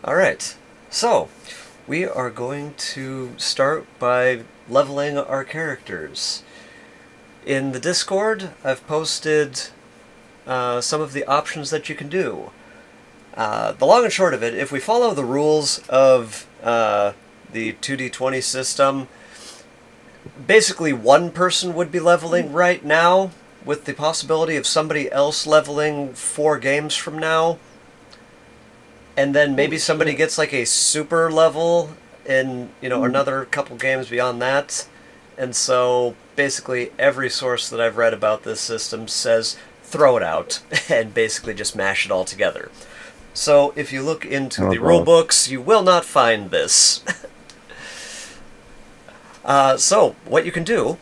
Alright, so we are going to start by leveling our characters. In the Discord, I've posted some of the options that you can do. The long and short of it, if we follow the rules of the 2d20 system, basically one person would be leveling right now, with the possibility of somebody else leveling 4 games from now. And then maybe somebody gets like a super level in, another couple games beyond that. And so basically every source that I've read about this system says throw it out and basically just mash it all together. So if you look into the rule books, you will not find this. So what you can do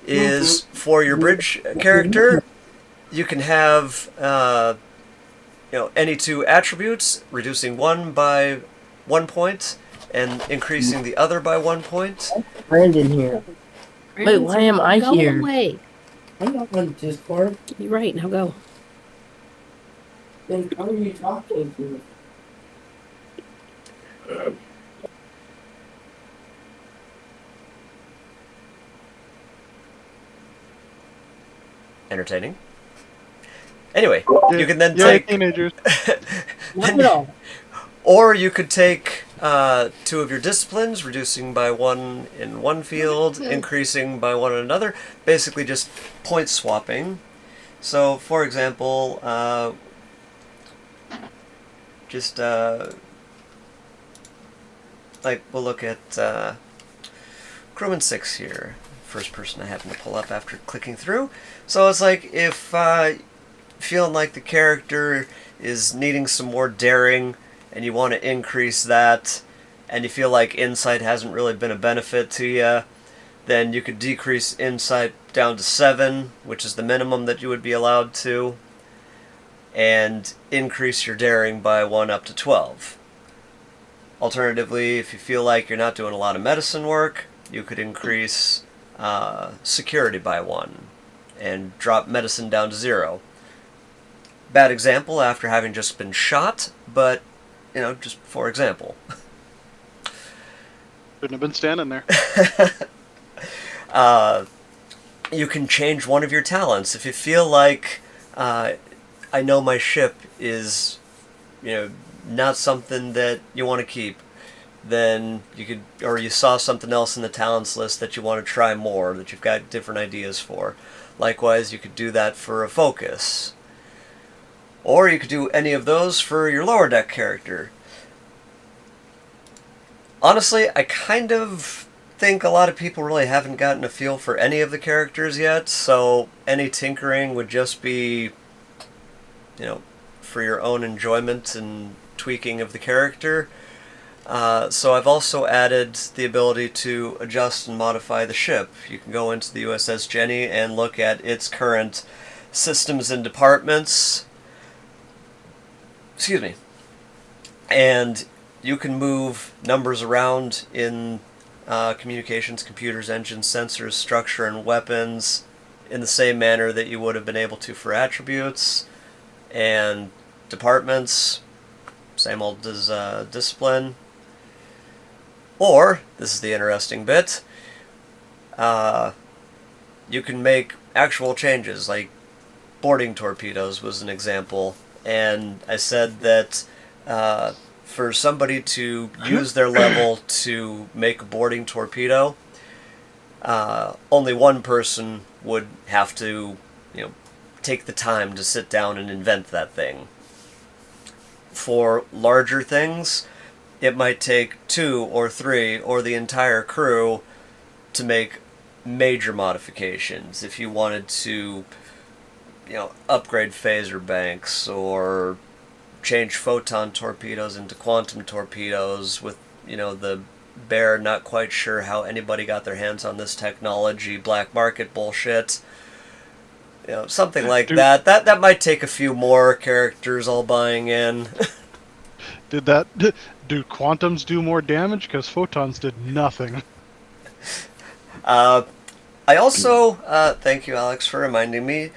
is for your bridge character, you can have any 2 attributes, reducing one by 1 point and increasing the other by 1 point. Brandon here. Wait, why am I here? Go away. I'm not on Discord. You're right. Now go. Then how are you talking to? Entertaining. Anyway, you can then take teenagers. Not at all. Or you could take 2 of your disciplines, reducing by 1 in one field, increasing by 1 in another. Basically just point swapping. So, for example, we'll look at Crewman 6 here. First person I happen to pull up after clicking through. So it's like if feeling like the character is needing some more daring and you want to increase that, and you feel like insight hasn't really been a benefit to you, then you could decrease insight down to 7, which is the minimum that you would be allowed to, and increase your daring by 1 up to 12. Alternatively, if you feel like you're not doing a lot of medicine work, you could increase security by 1 and drop medicine down to 0. Bad example after having just been shot, but, just for example. Shouldn't have been standing there. You can change one of your talents. If you feel like, I know my ship is, not something that you want to keep, then you could, or you saw something else in the talents list that you want to try more, that you've got different ideas for. Likewise, you could do that for a focus. Or you could do any of those for your lower deck character. Honestly, I kind of think a lot of people really haven't gotten a feel for any of the characters yet, so any tinkering would just be, for your own enjoyment and tweaking of the character. So I've also added the ability to adjust and modify the ship. You can go into the USS Jenny and look at its current systems and departments. Excuse me. And you can move numbers around in communications, computers, engines, sensors, structure, and weapons in the same manner that you would have been able to for attributes. And departments, same old as discipline. Or, this is the interesting bit, you can make actual changes, like boarding torpedoes was an example. And I said that for somebody to use their level to make a boarding torpedo, only one person would have to, take the time to sit down and invent that thing. For larger things, it might take 2 or 3 or the entire crew to make major modifications. If you wanted to, upgrade phaser banks or change photon torpedoes into quantum torpedoes with, the bare not quite sure how anybody got their hands on this technology, black market bullshit. Something like that. That might take a few more characters all buying in. Do quantums do more damage? Because photons did nothing. I also, thank you, Alex, for reminding me,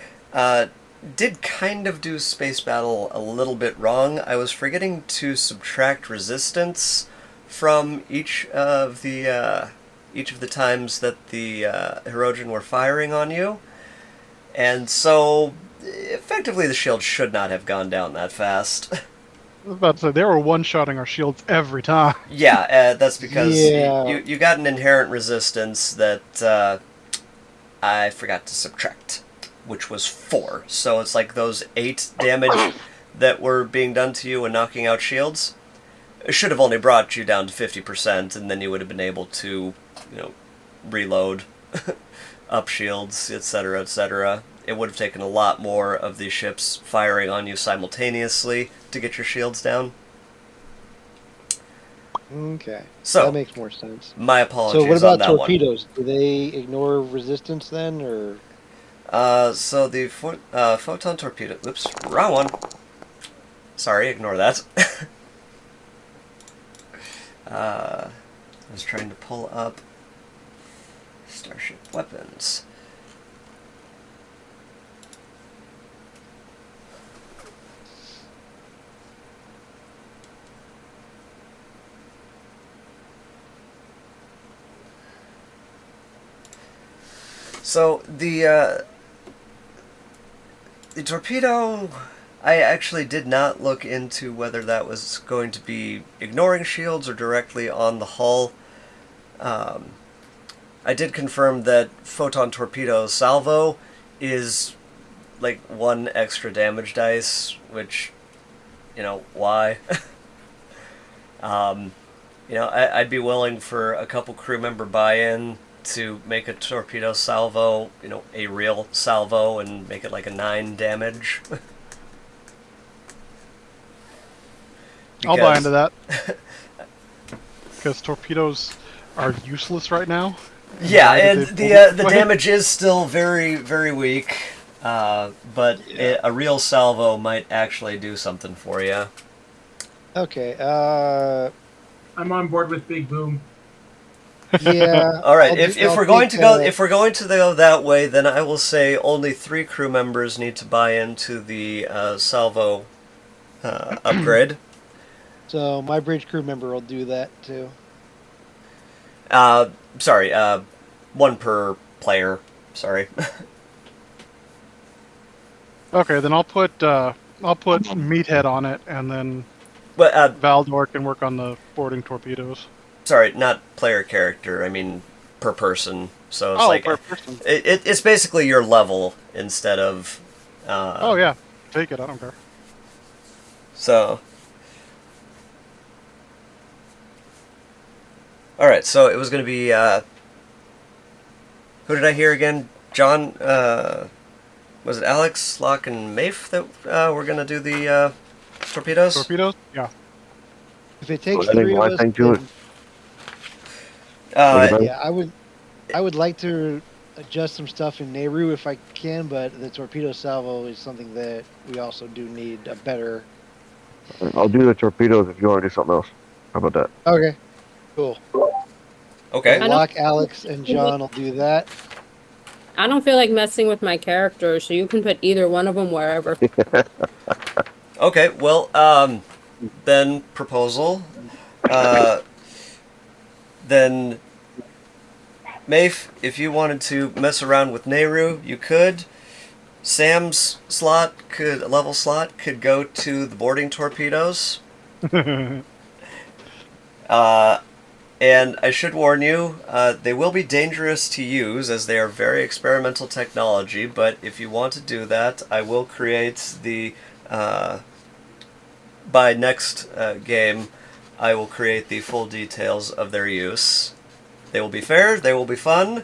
did kind of do Space Battle a little bit wrong. I was forgetting to subtract resistance from each of the times that the Hirogen were firing on you, and so effectively the shield should not have gone down that fast. I was about to say, they were one-shotting our shields every time. Yeah, that's because Yeah. you got an inherent resistance that I forgot to subtract, which was 4. So it's like those 8 damage that were being done to you and knocking out shields. It should have only brought you down to 50%, and then you would have been able to, reload, up shields, etc., etc. It would have taken a lot more of these ships firing on you simultaneously to get your shields down. Okay. So, that makes more sense. my apologies So what on about that torpedoes? Do they ignore resistance then, or? one. So the photon torpedo... Oops, wrong one. Sorry, ignore that. I was trying to pull up Starship Weapons. So the torpedo, I actually did not look into whether that was going to be ignoring shields or directly on the hull. I did confirm that photon torpedo salvo is like 1 extra damage dice, which, why? I'd be willing for a couple crew member buy-in to make a torpedo salvo, a real salvo, and make it like a 9 damage. I'll buy into that. Because torpedoes are useless right now. Yeah, Why did and they the damage is still very, very weak, but a real salvo might actually do something for you. Okay. I'm on board with Big Boom. Yeah. All right, I'll if we're going to go that way, then I will say only 3 crew members need to buy into the salvo upgrade. So my bridge crew member will do that too. Sorry, 1 per player. Sorry. Okay, then I'll put Meathead on it, and then But Valdor can work on the boarding torpedoes. sorry, not player character. I mean per person. So it's per person. It's basically your level instead of. Oh yeah, take it. I don't care. So. All right, so it was going to be. Who did I hear again? John. Was it Alex, Locke, and Mafe that were going to do the torpedoes? Torpedoes? Yeah. If it takes I think 3 I of us, think do it. then, yeah, I would like to adjust some stuff in Nehru if I can, but the torpedo salvo is something that we also do need a better. I'll do the torpedoes if you want to do something else. How about that? Okay. Cool. Okay. don't- Locke, Alex, and John will do that. I don't feel like messing with my characters, so you can put either one of them wherever. Okay, well, then proposal. Then, Mafe, if you wanted to mess around with Nehru, you could. Sam's level slot could go to the boarding torpedoes. And I should warn you, they will be dangerous to use as they are very experimental technology, but if you want to do that, I will create the, by next game, I will create the full details of their use. They will be fair, they will be fun,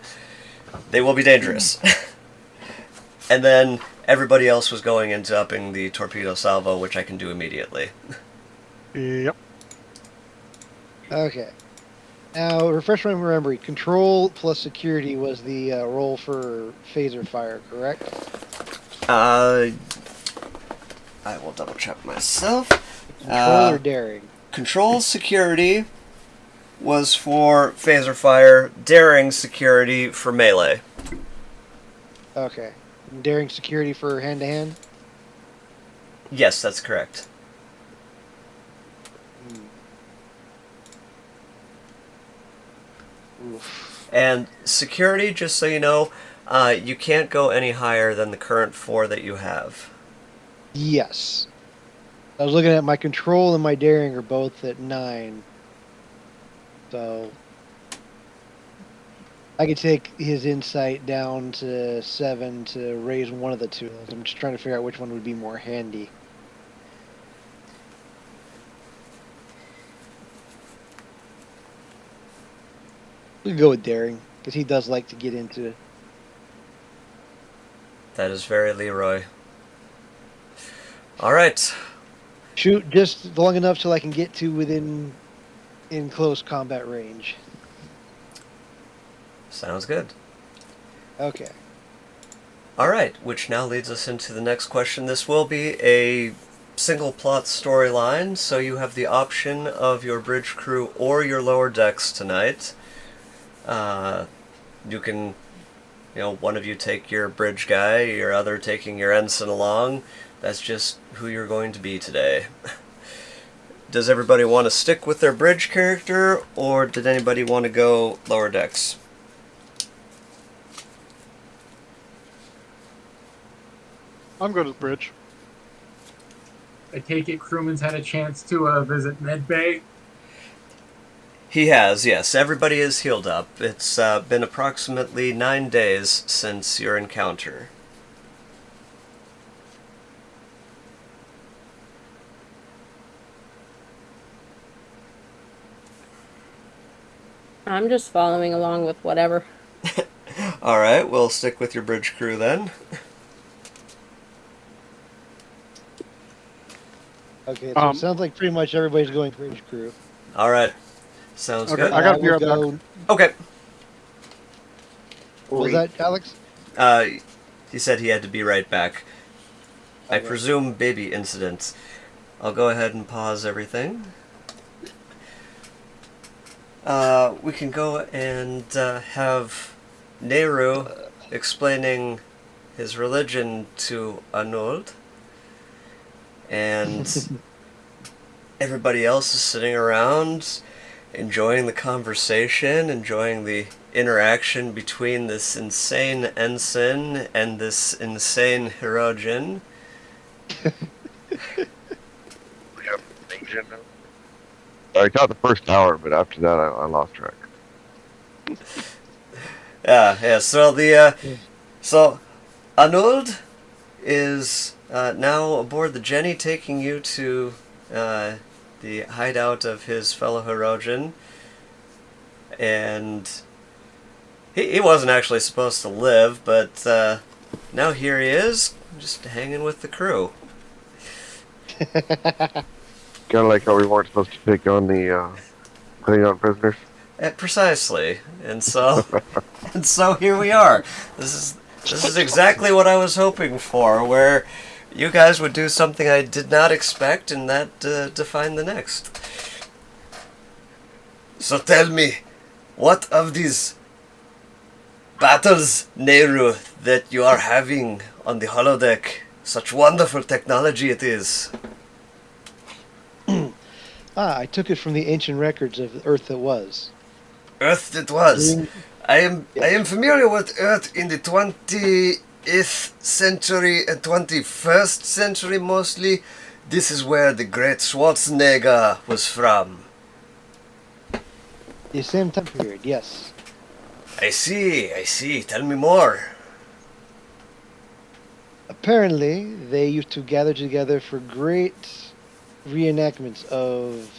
they will be dangerous. And then everybody else was going into upping the torpedo salvo, which I can do immediately. Yep. Okay. Now, refresh my memory. Control plus security was the roll for phaser fire, correct? I will double check myself. Control or daring? Control security was for phaser fire, daring security for melee. Okay. Daring security for hand-to-hand? Yes, that's correct. Oof. And security, just so you know, you can't go any higher than the current 4 that you have. Yes. I was looking at my control and my daring are both at 9. So I could take his insight down to 7 to raise one of the two. I'm just trying to figure out which one would be more handy. We can go with daring because he does like to get into. That is very Leroy. All right. Shoot just long enough till I can get to within in close combat range. Sounds good. Okay. All right, which now leads us into the next question. This will be a single plot storyline, so you have the option of your bridge crew or your lower decks tonight. You can, one of you take your bridge guy, your other taking your ensign along. That's just who you're going to be today. Does everybody want to stick with their bridge character, or did anybody want to go lower decks? I'm good with bridge. I take it crewman's had a chance to visit medbay. He has, yes. Everybody is healed up. It's been approximately 9 days since your encounter. I'm just following along with whatever. Alright, we'll stick with your bridge crew then. Okay, so it sounds like pretty much everybody's going bridge crew. Alright. Sounds Okay, good. I gotta be will right back. Okay. What was that, Alex? He said he had to be right back. I Okay. presume baby incident. I'll go ahead and pause everything. We can go and have Nehru explaining his religion to Arnold. And everybody else is sitting around, enjoying the conversation, enjoying the interaction between this insane ensign and this insane Hirogen. I got the first hour, but after that, I lost track. Yeah. So Arnold is now aboard the Jenny, taking you to the hideout of his fellow Hirogen, and he wasn't actually supposed to live, but now here he is, just hanging with the crew. Kind of like how we weren't supposed to take on the putting on prisoners. Precisely, and so here we are. This is exactly what I was hoping for, where you guys would do something I did not expect, and that defined the next. So tell me, what of these battles, Nehru, that you are having on the holodeck? Such wonderful technology it is. I took it from the ancient records of Earth that was. Earth it was. I am familiar with Earth in the 20th century and 21st century mostly. This is where the great Schwarzenegger was from. The same time period, yes. I see. Tell me more. Apparently, they used to gather together for great reenactments of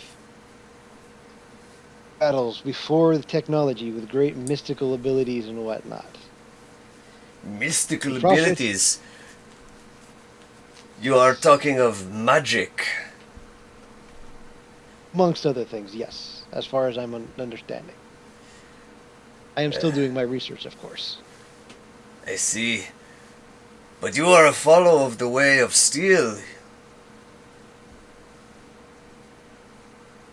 battles before the technology with great mystical abilities and whatnot. Mystical Prophet. abilities. You are talking of magic. Amongst other things, yes, as far as I'm understanding. I am still doing my research, of course. I see. But you are a follower of the way of steel.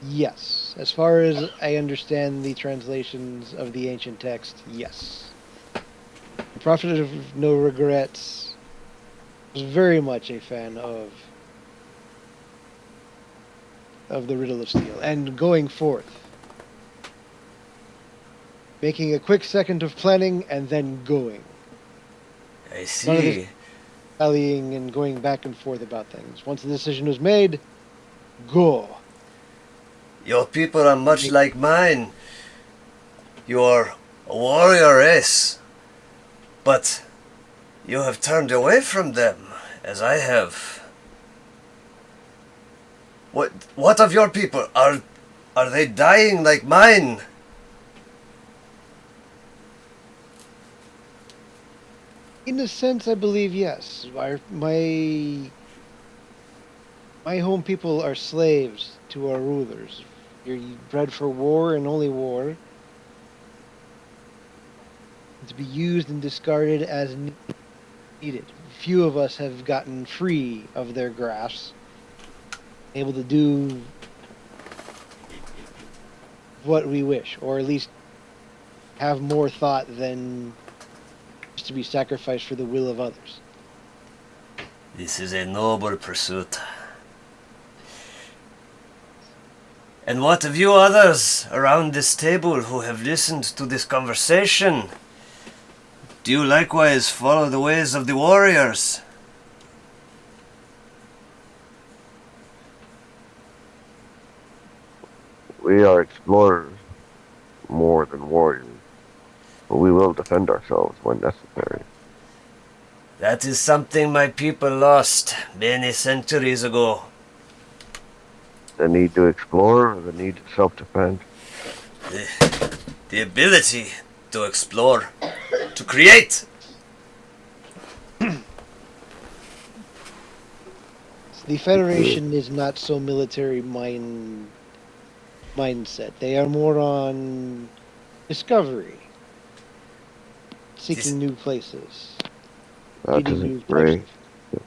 Yes, as far as I understand the translations of the ancient text, yes. The Prophet of No Regrets was very much a fan of the Riddle of Steel and going forth. Making a quick second of planning and then going. I None of this see. rallying and going back and forth about things. Once the decision was made, go. Your people are much like mine. You're a warrior race. But you have turned away from them, as I have. What of your people? Are they dying like mine? In a sense, I believe yes. My home people are slaves to our rulers. You're bred for war and only war. To be used and discarded as needed. Few of us have gotten free of their grasp, able to do what we wish, or at least have more thought than just to be sacrificed for the will of others. This is a noble pursuit. And what of you others around this table who have listened to this conversation? Do you likewise follow the ways of the warriors? We are explorers more than warriors, but we will defend ourselves when necessary. That is something my people lost many centuries ago. The need to explore or the need to self-defend? The ability to explore, to create. The Federation is not so military mindset. They are more on discovery, seeking new places, That meeting new isn't great. types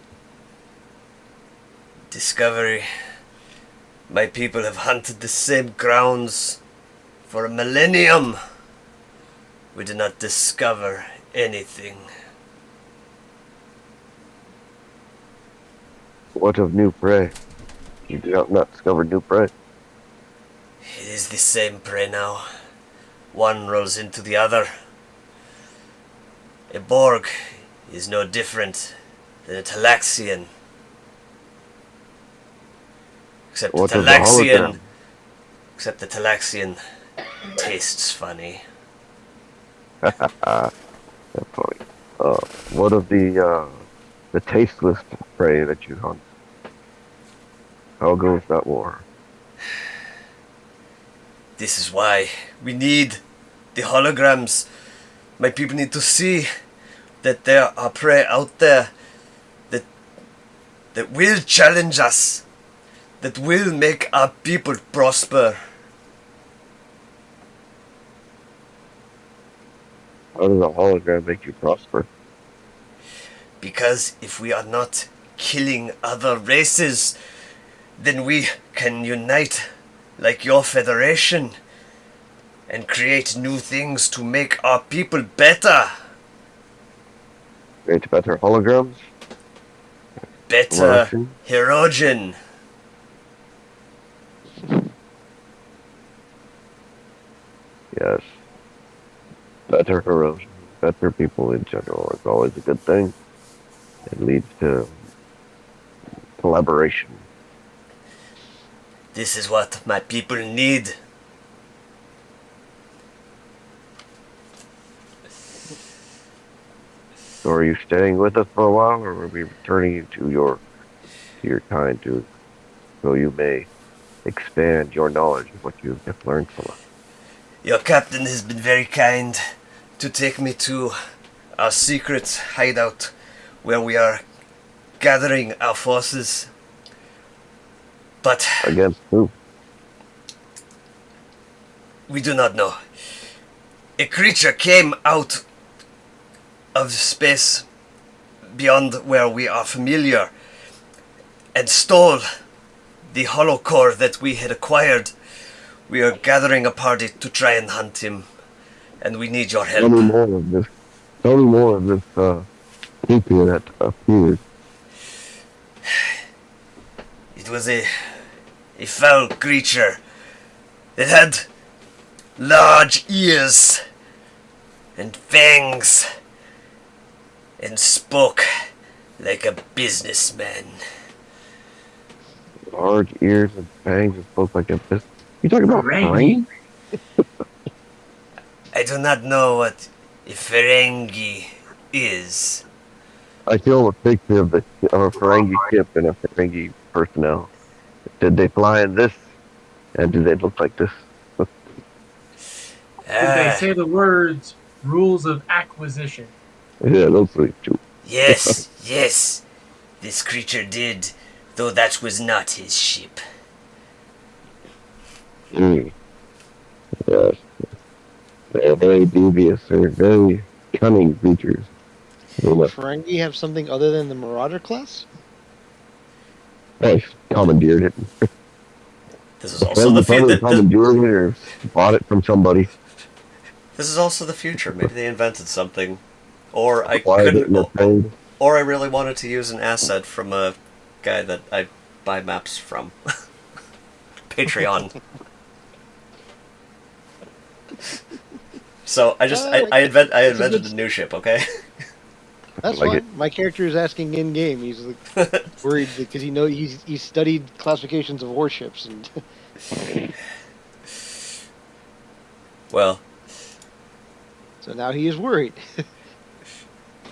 Discovery. My people have hunted the same grounds for a millennium. We did not discover anything. What of new prey? You do not discover new prey. It is the same prey now. One rolls into the other. A Borg is no different than a Talaxian. Except What the of the Talaxian. hologram? Except the Talaxian tastes funny. That's funny. What of the tasteless prey that you hunt? How goes that war? This is why we need the holograms. My people need to see that there are prey out there that will challenge us, that will make our people prosper. How does a hologram make you prosper? Because if we are not killing other races, then we can unite like your federation and create new things to make our people better. Create better holograms? Beta Russian? Hirogen. Yes. Better heroes, better people in general is always a good thing. It leads to collaboration. This is what my people need. So are you staying with us for a while, or are we returning you to your kind so you may expand your knowledge of what you have learned from us? Your captain has been very kind to take me to our secret hideout where we are gathering our forces. But Against who? we do not know. A creature came out of space beyond where we are familiar and stole the holocore that we had acquired. We are gathering a party to try and hunt him, and we need your help. Tell me more of this. Tell me more of this creature that appeared. It was a foul creature. It had large ears and fangs and spoke like a businessman. Large ears and fangs and spoke like a business. You talking about Ferengi? Ferengi? I do not know what a Ferengi is. I show him a picture of a Ferengi ship and a Ferengi personnel. Did they fly in this? And do they look like this? Did they say the words rules of acquisition? Yeah, those are true. Yes, yes, this creature did, though that was not his ship. Mm. Yes. They're very devious. They're very cunning creatures. Ferengi have something other than the Marauder class? Nice. Commandeered it. This is also the future. Commandeered it or bought it from somebody. This is also the future. Maybe they invented something, or I Acquired it in a couldn't, trade. or I really wanted to use an asset from a guy that I buy maps from. Patreon. So I invented a new ship. Okay. That's Like fine. it. My character is asking in game. He's like, worried because he's studied classifications of warships and Well, so now he is worried.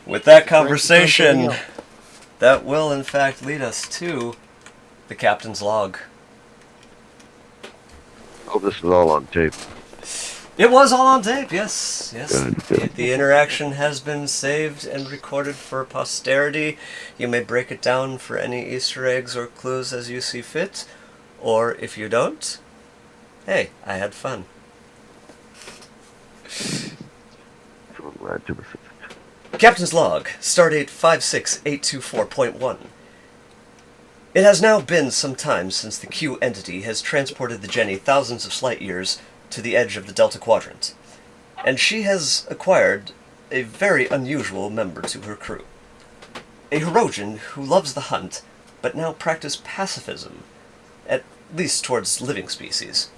with that conversation, that will in fact lead us to the captain's log. Oh, this is all on tape. It was all on tape, yes. Good, good. The interaction has been saved and recorded for posterity. You may break it down for any Easter eggs or clues as you see fit. Or if you don't, hey, I had fun. So glad to assist. Captain's Log, Stardate 56824.1. It has now been some time since the Q entity has transported the Jenny thousands of light years to the edge of the Delta Quadrant, and she has acquired a very unusual member to her crew. A Hirogen who loves the hunt, but now practices pacifism, at least towards living species.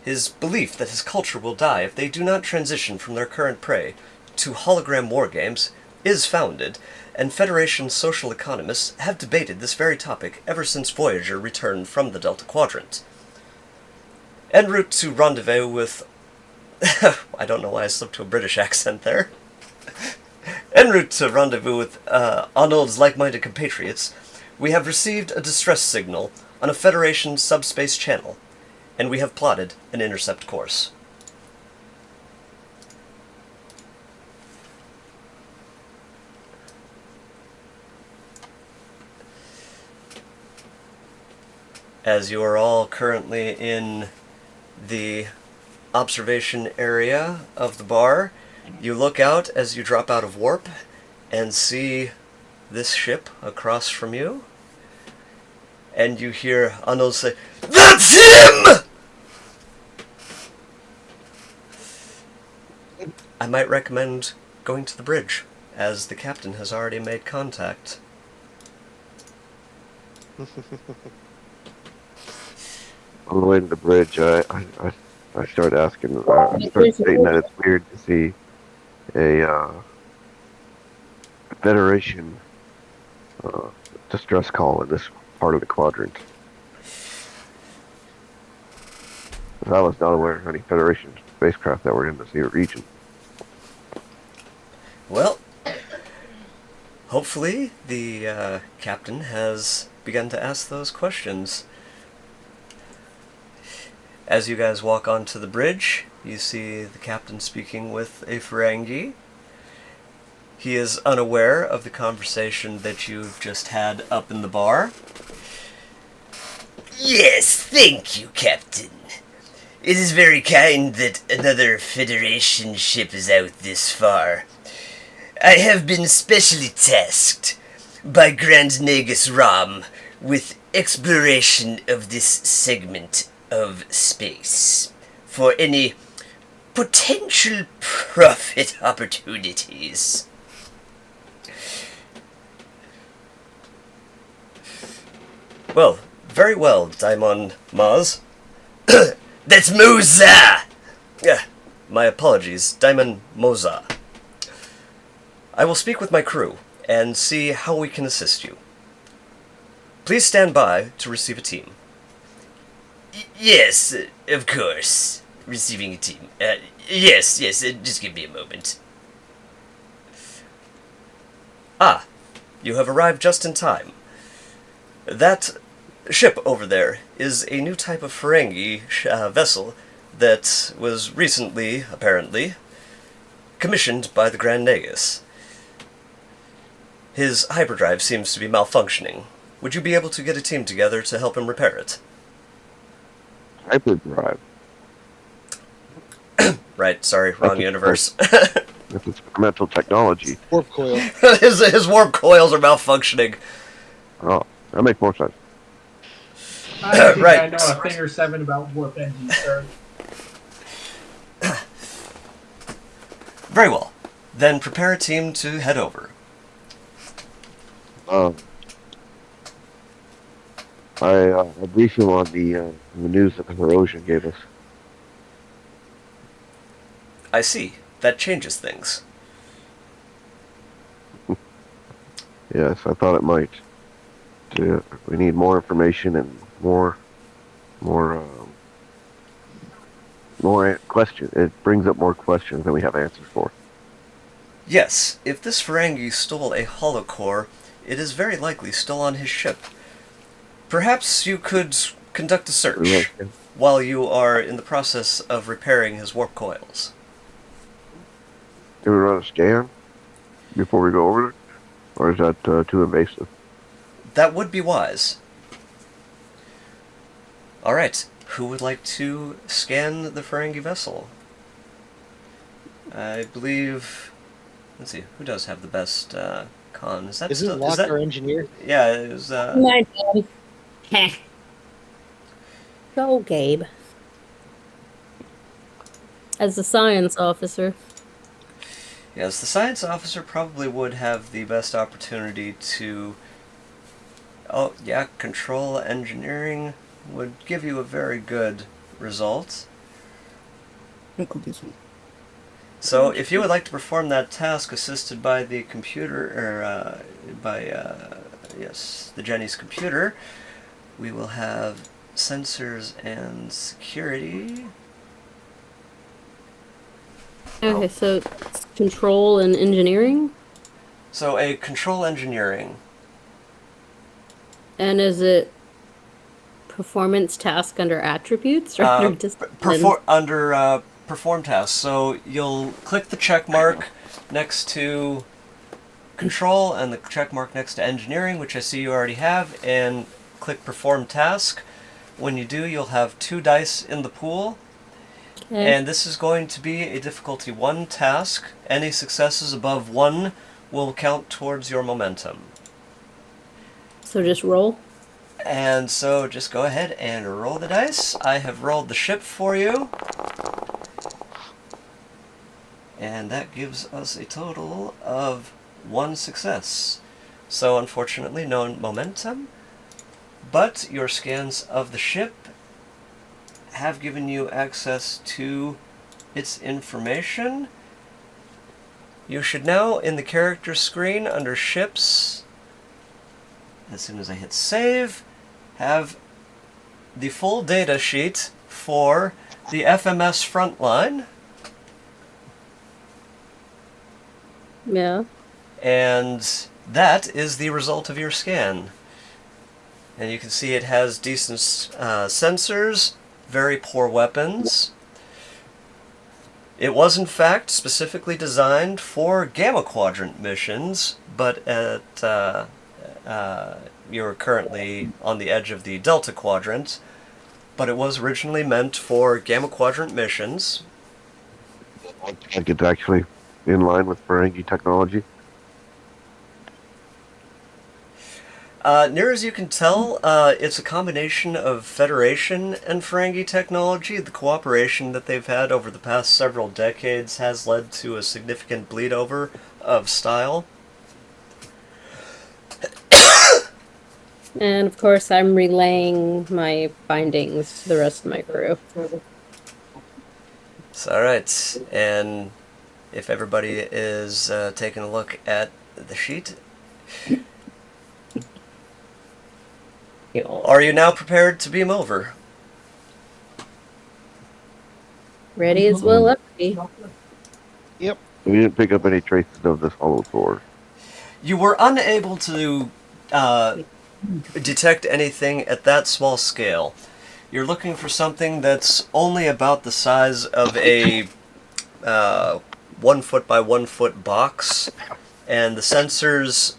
His belief that his culture will die if they do not transition from their current prey to hologram wargames is founded, and Federation social economists have debated this very topic ever since Voyager returned from the Delta Quadrant. En route to rendezvous with... I don't know why I slipped to a British accent there. En route to rendezvous with Arnold's like-minded compatriots, we have received a distress signal on a Federation subspace channel, and we have plotted an intercept course. As you are all currently in the observation area of the bar, you look out as you drop out of warp and see this ship across from you, and you hear Arnold say, "That's him!" I might recommend going to the bridge, as the captain has already made contact. On the way to the bridge, I start asking, I start stating that it's weird to see a Federation distress call in this part of the quadrant. I was not aware of any Federation spacecraft that were in this region. Well, hopefully the captain has begun to ask those questions. As you guys walk onto the bridge, you see the captain speaking with a Ferengi. He is unaware of the conversation that you've just had up in the bar. Yes, thank you, Captain. It is very kind that another Federation ship is out this far. I have been specially tasked by Grand Nagus Ram with exploration of this segment of space for any potential profit opportunities. Well, Very well, Daimon Maz. That's Moza! My apologies, Daimon Moza. I will speak with my crew and see how we can assist you. Please stand by to receive a team. Yes, of course. Receiving a team. Yes, just give me a moment. Ah, you have arrived just in time. That ship over there is a new type of Ferengi vessel that was recently, apparently, commissioned by the Grand Nagus. His hyperdrive seems to be malfunctioning. Would you be able to get a team together to help him repair it? Hyperdrive. Right, sorry, wrong universe. It's experimental technology. Warp coil. his warp coils are malfunctioning. Oh, that makes more sense. I think I Right. know a thing or seven about warp engines, sir. Very well. Then prepare a team to head over. I briefed him on the news that the Hirogen gave us. I see. That changes things. Yes, I thought it might. We need more information and more questions. It brings up more questions than we have answers for. Yes, if this Ferengi stole a holocore, it is very likely still on his ship. Perhaps you could conduct a search while you are in the process of repairing his warp coils. Can we run a scan before we go over it? Or is that too invasive? That would be wise. Alright, who would like to scan the Ferengi vessel? I believe... Let's see, who does have the best con? Is that Isn't still... Locke is that, our engineer? yeah, it was... My bad. Heh. Go, Gabe. As the science officer. Yes, the science officer probably would have the best opportunity to... Oh, yeah, control engineering would give you a very good result. So, if you would like to perform that task assisted by the computer, or yes, the Jenny's computer, we will have sensors and security. Okay, so it's control and engineering? So, a control engineering. And is it performance task under attributes or under discipline? Under perform tasks. So you'll click the check mark next to control and the check mark next to engineering, which I see you already have, and click perform task. When you do, you'll have 2 dice in the pool. Okay. And this is going to be a difficulty 1 task. Any successes above 1 will count towards your momentum. So just roll? And so just go ahead and roll the dice. I have rolled the ship for you. And that gives us a total of 1 success. So unfortunately no momentum, but your scans of the ship have given you access to its information. You should now, in the character screen under ships, as soon as I hit save, have the full data sheet for the FMS Frontline. Yeah. And that is the result of your scan. And you can see it has decent sensors, very poor weapons. It was in fact specifically designed for Gamma Quadrant missions, but you're currently on the edge of the Delta Quadrant, but it was originally meant for Gamma Quadrant missions. I think it's actually in line with Ferengi technology. Near as you can tell, it's a combination of Federation and Ferengi technology. The cooperation that they've had over the past several decades has led to a significant bleed over of style. And of course, I'm relaying my findings to the rest of my crew. So, alright, and if everybody is taking a look at the sheet, are you now prepared to beam over? Ready as will ever be. Yep. We didn't pick up any traces of this hollow core. You were unable to detect anything at that small scale. You're looking for something that's only about the size of a 1 foot by 1 foot box, and the sensors,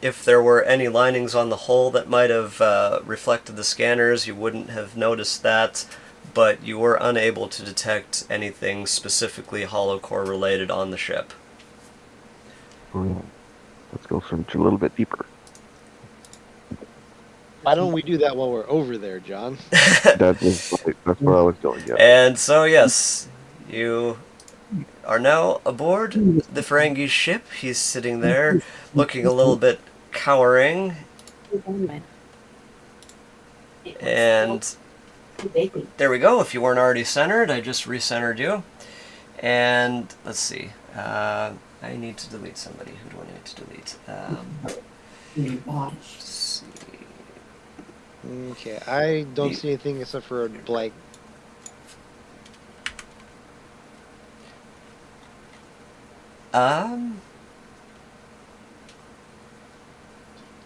if there were any linings on the hull that might have reflected the scanners, you wouldn't have noticed that, but you were unable to detect anything specifically hollow core related on the ship. Let's go search a little bit deeper. Why don't we do that while we're over there, John? That's where I was going, yeah. And so, yes, you are now aboard the Ferengi's ship. He's sitting there, looking a little bit cowering, and there we go. If you weren't already centered, I just recentered you. And let's see. I need to delete somebody. Who do I need to delete? Let's see. Okay, I don't see anything except for a blank.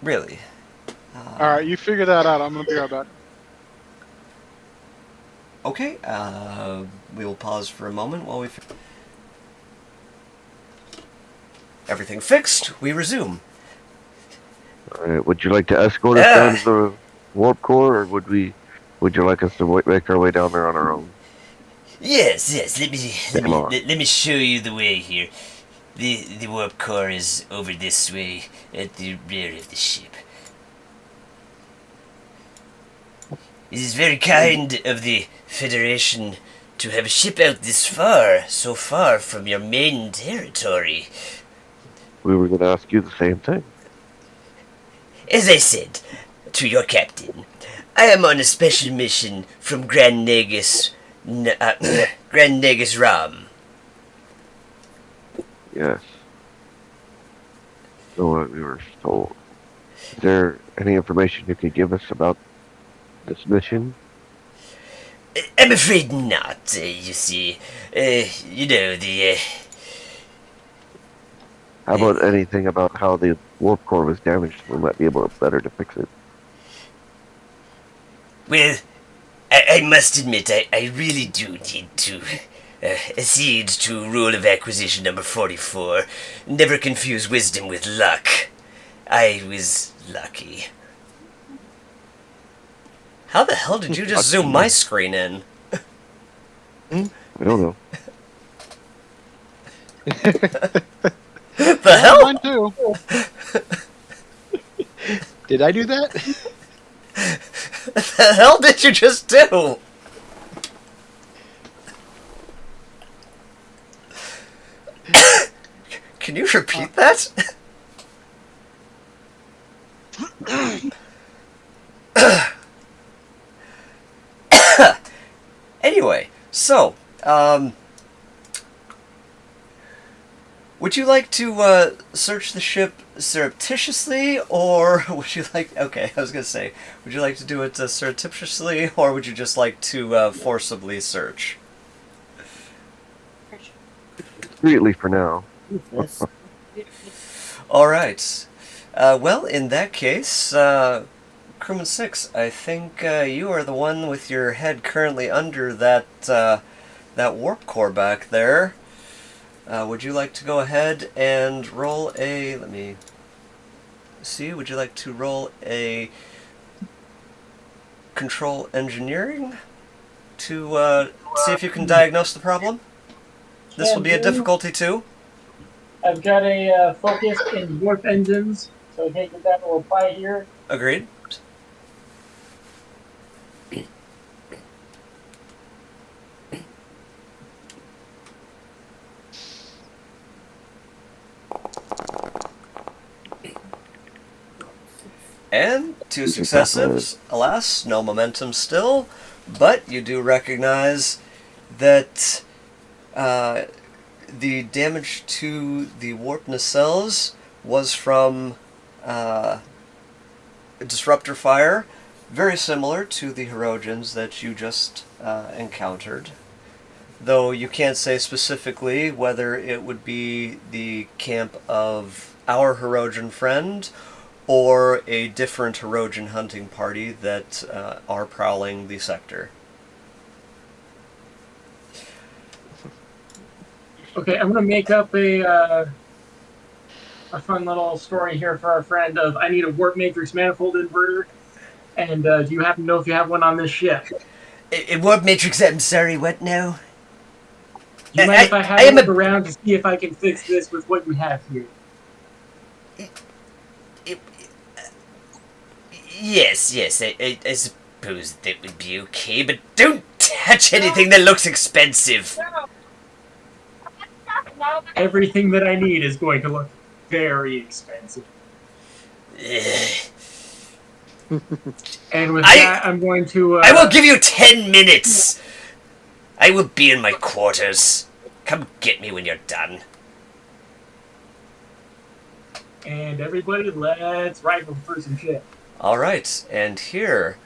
Really? Alright, you figure that out. I'm gonna be right back. Okay, we will pause for a moment while we... Everything fixed, we resume. Alright, would you like to escort us down to the warp core, or would you like us to make our way down there on our own? Yes. Let me show you the way here. The warp core is over this way at the rear of the ship. It is very kind of the Federation to have a ship out this far, so far from your main territory. We were going to ask you the same thing. As I said to your captain, I am on a special mission from Grand Nagus Ram. Yes. So what we were told. Is there any information you could give us about this mission? I'm afraid not, you see. How about anything about how the warp core was damaged? We might be able to better to fix it. Well, I must admit, I really do need to accede to rule of acquisition number 44. Never confuse wisdom with luck. I was lucky. How the hell did you just zoom my screen in? I don't know. The hell? Mine too. Did I do that? The hell did you just do? Can you repeat that? Anyway, so, would you like to search the ship surreptitiously, or would you like... Okay, I was going to say, would you like to do it surreptitiously, or would you just like to forcibly search? Discreetly for now. Alright. Well, in that case, Crewman 6, I think you are the one with your head currently under that warp core back there. Would you like to go ahead and roll a... Let me see. Would you like to roll a control engineering to see if you can diagnose the problem? This will be a difficulty 2. I've got a focus in warp engines, so I think that will apply here. Agreed. And 2 successives. Alas, no momentum still, but you do recognize that the damage to the warp nacelles was from disruptor fire, very similar to the Hirogens that you just encountered. Though you can't say specifically whether it would be the camp of our Hirogen friend or a different Hirogen hunting party that are prowling the sector. Okay, I'm gonna make up a fun little story here for our friend of I need a warp matrix manifold inverter, and do you happen to know if you have one on this ship? A warp matrix, I'm sorry, what now? Do you mind if I have a look around to see if I can fix this with what you have here? Yes, I suppose that would be okay, but don't touch anything that looks expensive. Everything that I need is going to look very expensive. And with that, I'm going to... I will give you 10 minutes! I will be in my quarters. Come get me when you're done. And everybody, let's rifle for some shit. Alright, and here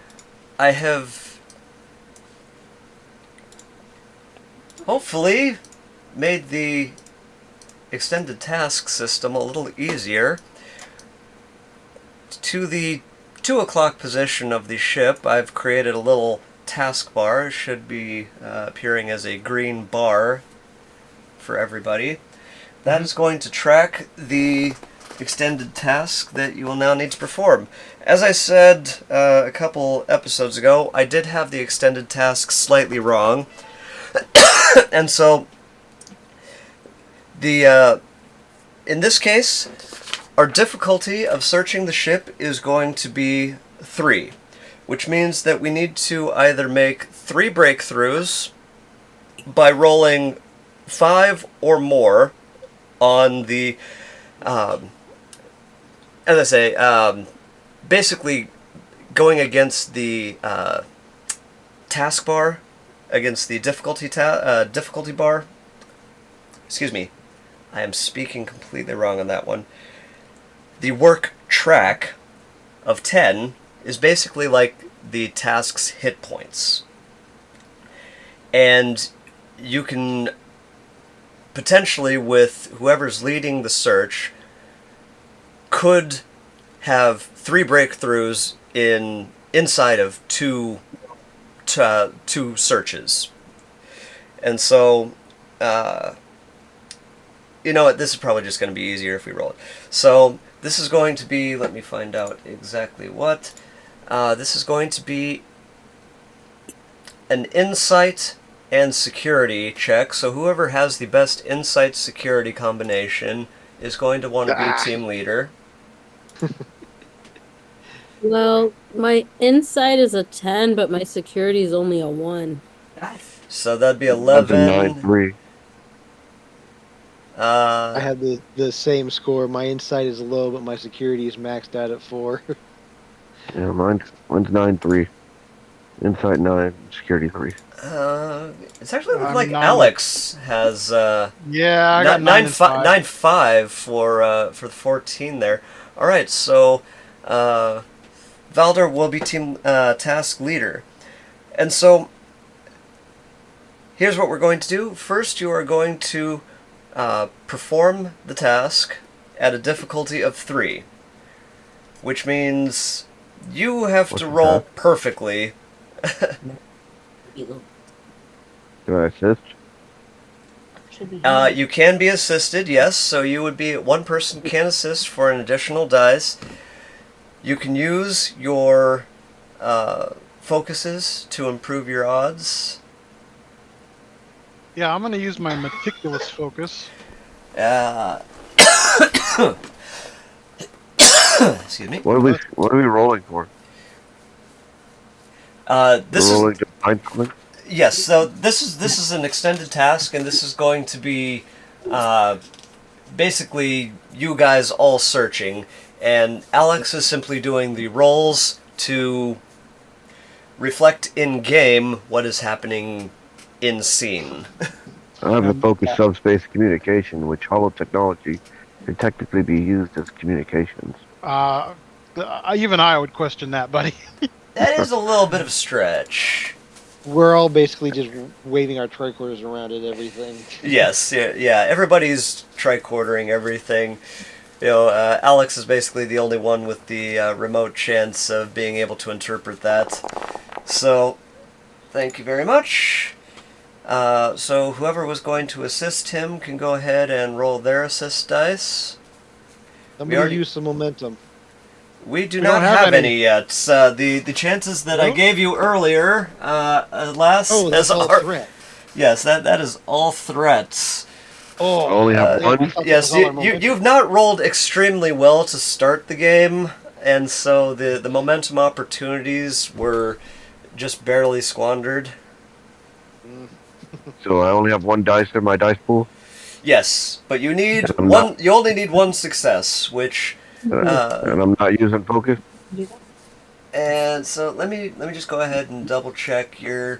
I have hopefully made the extended task system a little easier. To the 2 o'clock position of the ship, I've created a little taskbar. It should be appearing as a green bar for everybody. That is going to track the extended task that you will now need to perform. As I said a couple episodes ago, I did have the extended task slightly wrong. And so the in this case, our difficulty of searching the ship is going to be 3, which means that we need to either make 3 breakthroughs by rolling 5 or more on the, as I say, basically going against the taskbar, against the difficulty bar. Excuse me, I am speaking completely wrong on that one. The work track of 10 is basically like the task's hit points. And you can potentially, with whoever's leading the search, could have 3 breakthroughs inside of two searches. And so, you know what, this is probably just going to be easier if we roll it. So, this is going to be, let me find out exactly what. This is going to be an insight and security check. So whoever has the best insight security combination is going to want to be team leader. Well, my insight is a 10, but my security is only a 1. So that'd be 11. 9-3. I had the same score. My insight is low, but my security is maxed out at 4. Yeah, mine's 9-3. Insight 9, security 3. It's actually looking like Alex has yeah, I got 9-5 for the 14 there. All right, so Valder will be team task leader, and so here's what we're going to do. First, you are going to perform the task at a difficulty of 3, which means you have to roll perfectly. Do I assist? You can be assisted, yes. So you would be, one person can assist for an additional dice. You can use your focuses to improve your odds. Yeah, I'm going to use my meticulous focus. Excuse me. What are we rolling for? This We're rolling is to find something? yes. So this is an extended task, and this is going to be basically you guys all searching. and Alex is simply doing the rolls to reflect in-game what is happening in scene. I have a focus subspace communication, which hollow technology can technically be used as communications. Even I would question that, buddy. That is a little bit of a stretch. We're all basically just waving our tricorders around at everything. Yes, yeah, everybody's tricordering everything. You know, Alex is basically the only one with the remote chance of being able to interpret that. So, thank you very much. So whoever was going to assist him can go ahead and roll their assist dice. Somebody use some momentum. We do not have any yet. The chances that I gave you earlier, alas, that's all threat. Yes, that is all threats. Oh, I only have one. Yes, you've not rolled extremely well to start the game, and so the momentum opportunities were just barely squandered. So I only have one dice in my dice pool. Yes, but you need one. You only need one success, which. And I'm not using focus. And so let me just go ahead and double check your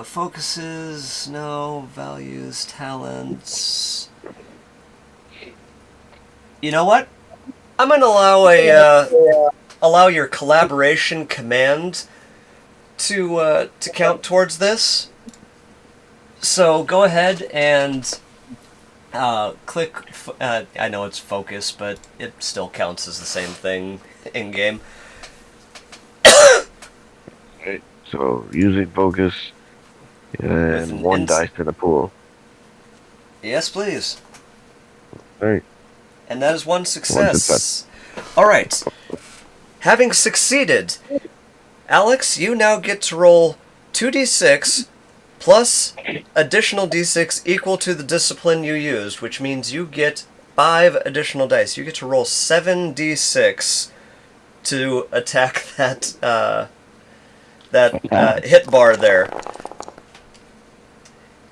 focuses, no values, talents. You know what? I'm gonna allow your collaboration command to count towards this. So go ahead and click. I know it's focus, but it still counts as the same thing in game. Okay, so using focus and one dice in the pool. Yes, please. Alright. And that is one success. Alright. Having succeeded, Alex, you now get to roll 2d6 plus additional d6 equal to the discipline you used, which means you get 5 additional dice. You get to roll 7d6 to attack that hit bar there.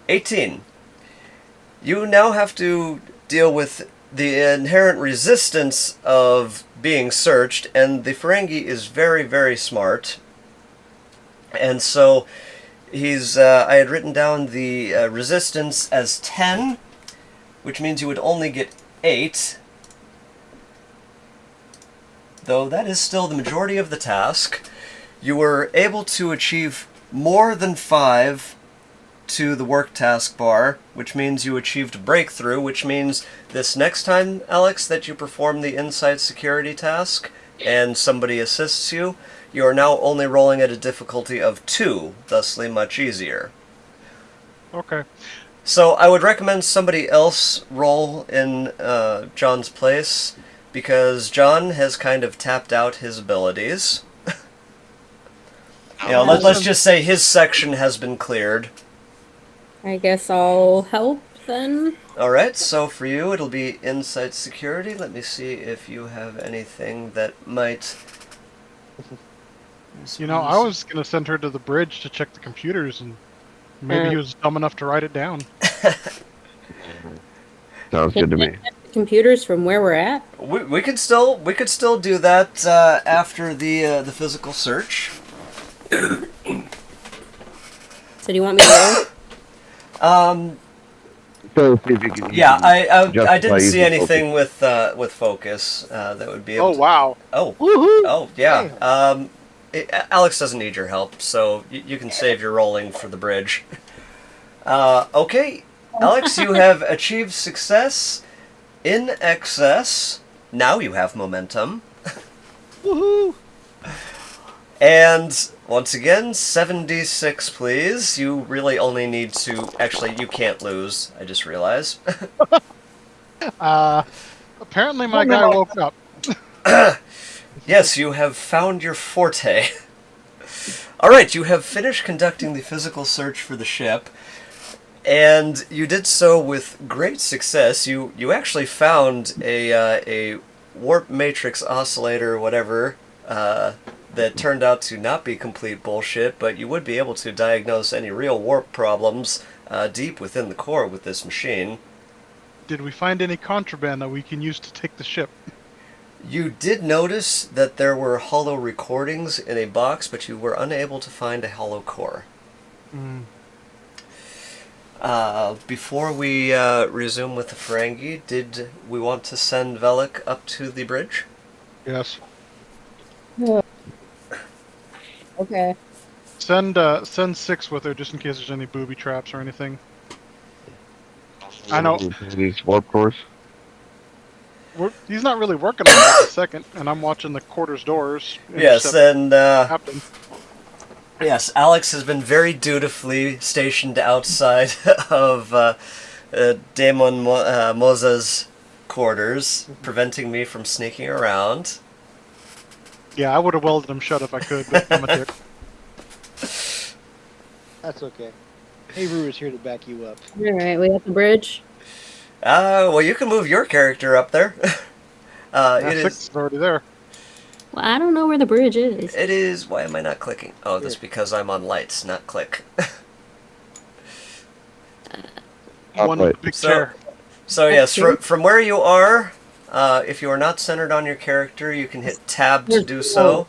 18. You now have to deal with the inherent resistance of being searched, and the Ferengi is very, very smart. And so he's, I had written down the resistance as 10, which means you would only get 8. Though that is still the majority of the task. You were able to achieve more than 5 to the work task bar, which means you achieved a breakthrough, which means this next time, Alex, that you perform the inside security task and somebody assists you, you are now only rolling at a difficulty of 2, thusly much easier. Okay. So I would recommend somebody else roll in John's place, because John has kind of tapped out his abilities. You know, let's just say his section has been cleared. I guess I'll help then. Alright, so for you it'll be inside security. Let me see if you have anything that might... You know, I was going to send her to the bridge to check the computers, and maybe he was dumb enough to write it down. Sounds good to me. Computers from where we're at? We could still do that after the physical search. So do you want me to go? So see if you can. Yeah, I justify didn't see using anything with focus that would be able Oh, to... wow. Oh. Woohoo! Oh, yeah. Alex doesn't need your help, so you can save your rolling for the bridge. Okay, Alex, you have achieved success in excess. Now you have momentum. Woohoo! And once again, 7d6, please. You really only need to... Actually, you can't lose, I just realized. Apparently my guy woke up. Yes, you have found your forte. Alright, you have finished conducting the physical search for the ship, and you did so with great success. You actually found a warp matrix oscillator or whatever that turned out to not be complete bullshit, but you would be able to diagnose any real warp problems deep within the core with this machine. Did we find any contraband that we can use to take the ship? You did notice that there were hollow recordings in a box, but you were unable to find a hollow core. Mm. Before we resume with the Ferengi, did we want to send Velik up to the bridge? Yes. Okay. Send 6 with her just in case there's any booby traps or anything. I know. These warp cores. He's not really working on it at the second, and I'm watching the quarters doors. Yes, intercept and Captain. yes, Alex has been very dutifully stationed outside of Damon Moza's quarters, preventing me from sneaking around. Yeah, I would have welded him shut if I could, but I'm a dick. That's okay. Haru is here to back you up. All right, we at the bridge. Well, you can move your character up there. It 6 is. is already there. Well, I don't know where the bridge is. It is. Why am I not clicking? Oh, that's because I'm on lights, not click. One Right. big So- chair. So yes, Okay. from where you are, if you are not centered on your character, you can hit tab to do so.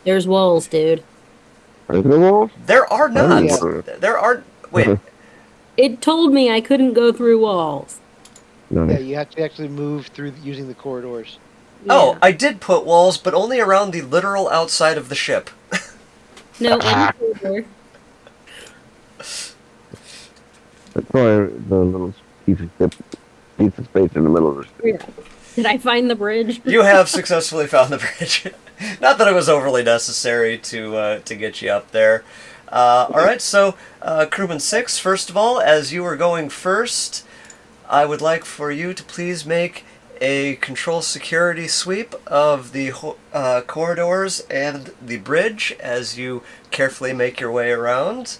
There's walls, dude. Are there walls? There are not. Yeah. There are. Wait. It told me I couldn't go through walls. Nice. Yeah, you have to actually move through using the corridors. Oh, Yeah. I did put walls, but only around the literal outside of the ship. No, I'm over. That's why the little piece of space in the middle of the ship. Yeah. Did I find the bridge? You have successfully found the bridge. Not that it was overly necessary to get you up there. All right, so Crewman 6, first of all, as you are going first, I would like for you to please make a control security sweep of the corridors and the bridge as you carefully make your way around.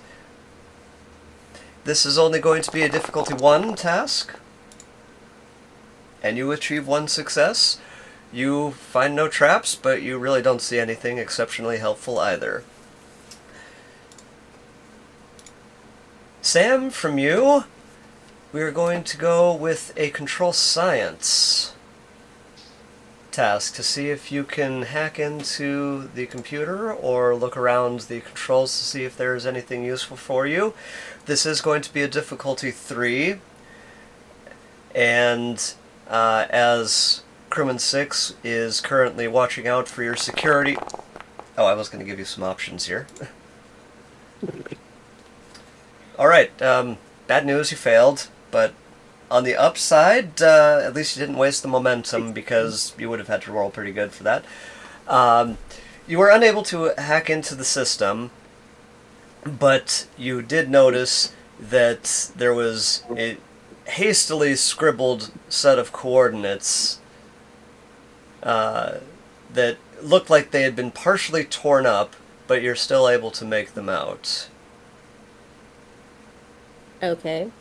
This is only going to be a difficulty 1 task, and you achieve 1 success. You find no traps, but you really don't see anything exceptionally helpful either. Sam, from you, we are going to go with a control science task to see if you can hack into the computer or look around the controls to see if there is anything useful for you. This is going to be a difficulty 3, and as Crewman 6 is currently watching out for your security... Oh, I was going to give you some options here. Alright, bad news, you failed, but on the upside, at least you didn't waste the momentum because you would have had to roll pretty good for that. You were unable to hack into the system, but you did notice that there was a hastily scribbled set of coordinates that looked like they had been partially torn up, but you're still able to make them out. Okay.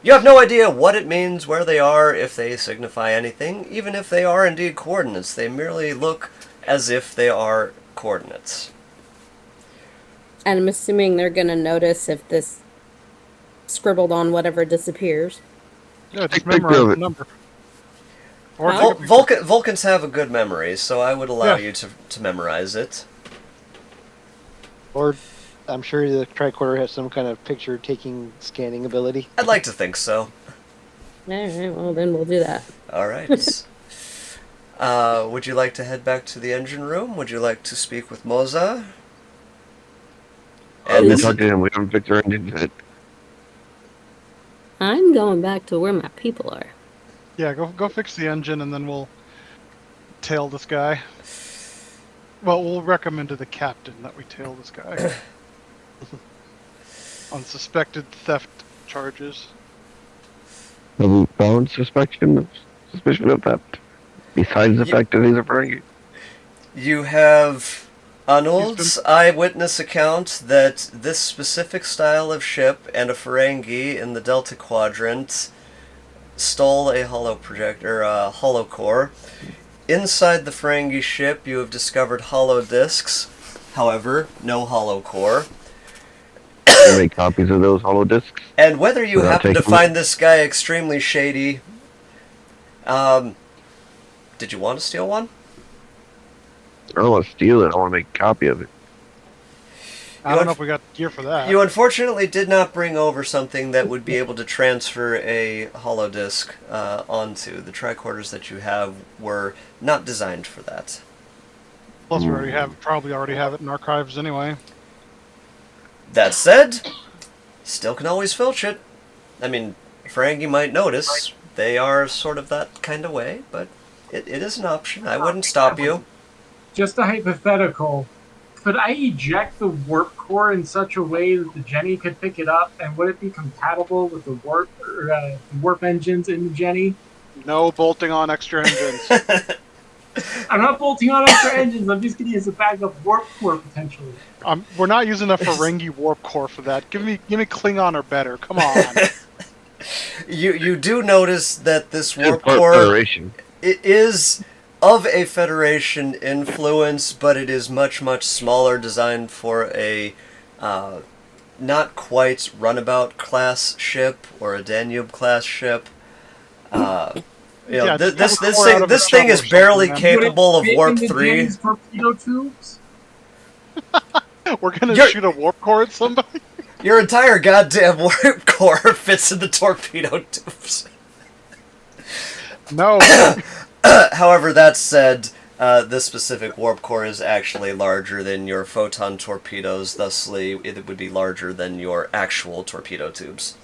You have no idea what it means, where they are, if they signify anything. Even if they are indeed coordinates, they merely look as if they are coordinates. And I'm assuming they're gonna notice if this scribbled on whatever disappears. Yeah, just Take picture of memorize the it. number. Or Huh? take a picture. Vulcans have a good memory, so I would allow Yeah. you to memorize it. Or I'm sure the tricorder has some kind of picture-taking scanning ability. I'd like to think so. Alright, well then we'll do that. All right. Would you like to head back to the engine room? Would you like to speak with Moza? And We this, talked to him. We haven't fixed our engine yet. I'm going back to where my people are. Yeah, go fix the engine and then we'll tail this guy. Well, we'll recommend to the captain that we tail this guy. On suspected theft charges. Have we found suspicion of theft? Besides the Ye- fact that he's a Ferengi. you have Arnold's eyewitness account that this specific style of ship and a Ferengi in the Delta Quadrant stole a hollow projector, hollow core. Inside the Ferengi ship, you have discovered hollow disks. However, no hollow core. We make copies of those hollow discs. And whether you Without happen to taking- find this guy extremely shady, Did you want to steal one? I don't want to steal it. I want to make a copy of it. I don't know if we got gear for that. You unfortunately did not bring over something that would be able to transfer a holodisk onto. The tricorders that you have were not designed for that. Plus, we probably already have it in archives anyway. That said, still can always filch it. I mean, Ferengi might notice. They are sort of that kind of way, but it is an option. I wouldn't stop you. Just a hypothetical. Could I eject the warp core in such a way that the Jenny could pick it up, and would it be compatible with the warp engines in the Jenny? No bolting on extra engines. I'm not bolting on extra engines. I'm just going to use a backup warp core potentially. We're not using a Ferengi warp core for that. Give me Klingon or better. Come on. You do notice that this warp Part core Federation. it is of a Federation influence, but it is much, much smaller, designed for a not quite runabout class ship or a Danube class ship. This thing is barely capable of warp 3. Torpedo tubes? We're gonna shoot a warp core at somebody? Your entire goddamn warp core fits in the torpedo tubes. No. However, that said, this specific warp core is actually larger than your photon torpedoes, thusly it would be larger than your actual torpedo tubes.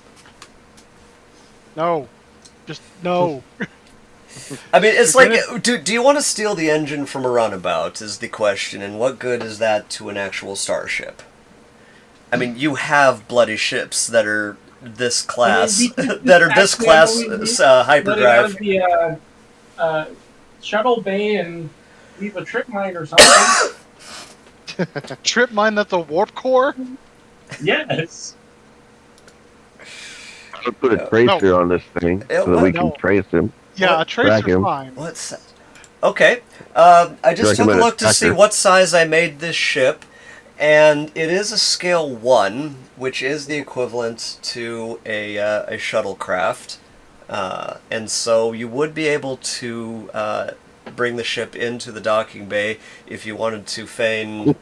No. Just no. I mean, it's like, do you want to steal the engine from a runabout, is the question, and what good is that to an actual starship? I mean, you have bloody ships that are this class, hyperdrive. Shuttle bay and leave a trip mine or something. Trip mine that's a warp core? Yes. I'll put a tracer on this thing so that we can trace him. Yeah, a tracer's him. fine. What's that? Okay. I just took a look to see attacker. what size I made this ship, and it is a scale 1, which is the equivalent to a shuttlecraft. And so you would be able to bring the ship into the docking bay if you wanted to feign...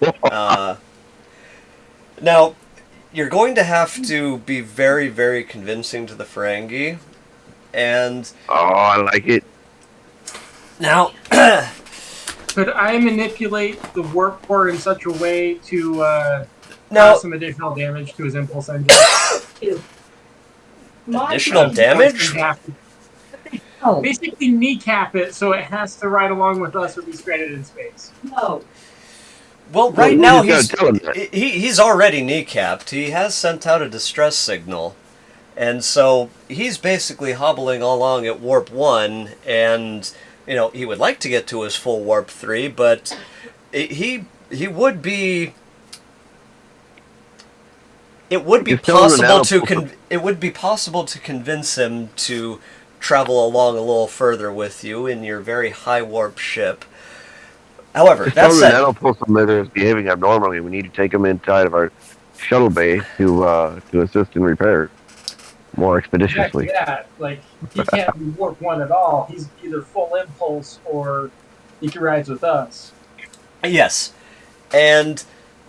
Now, you're going to have to be very, very convincing to the Ferengi, and... Oh, I like it. Now... Could I manipulate the warp core in such a way to Now, some additional damage to his impulse engine? additional damage? Basically kneecap it so it has to ride along with us or be stranded in space. No. Well, right we now just gotta tell him that. he's already kneecapped. He has sent out a distress signal. And so he's basically hobbling along at warp 1, and he would like to get to his full warp 3, but he would be... It would be possible to convince him to travel along a little further with you in your very high warp ship. However, that said, Nanopulsum laser is behaving abnormally. We need to take him inside of our shuttle bay to assist in repairs more expeditiously. Yeah, like he can't be warp 1 at all. He's either full impulse or he can ride with us. yes. And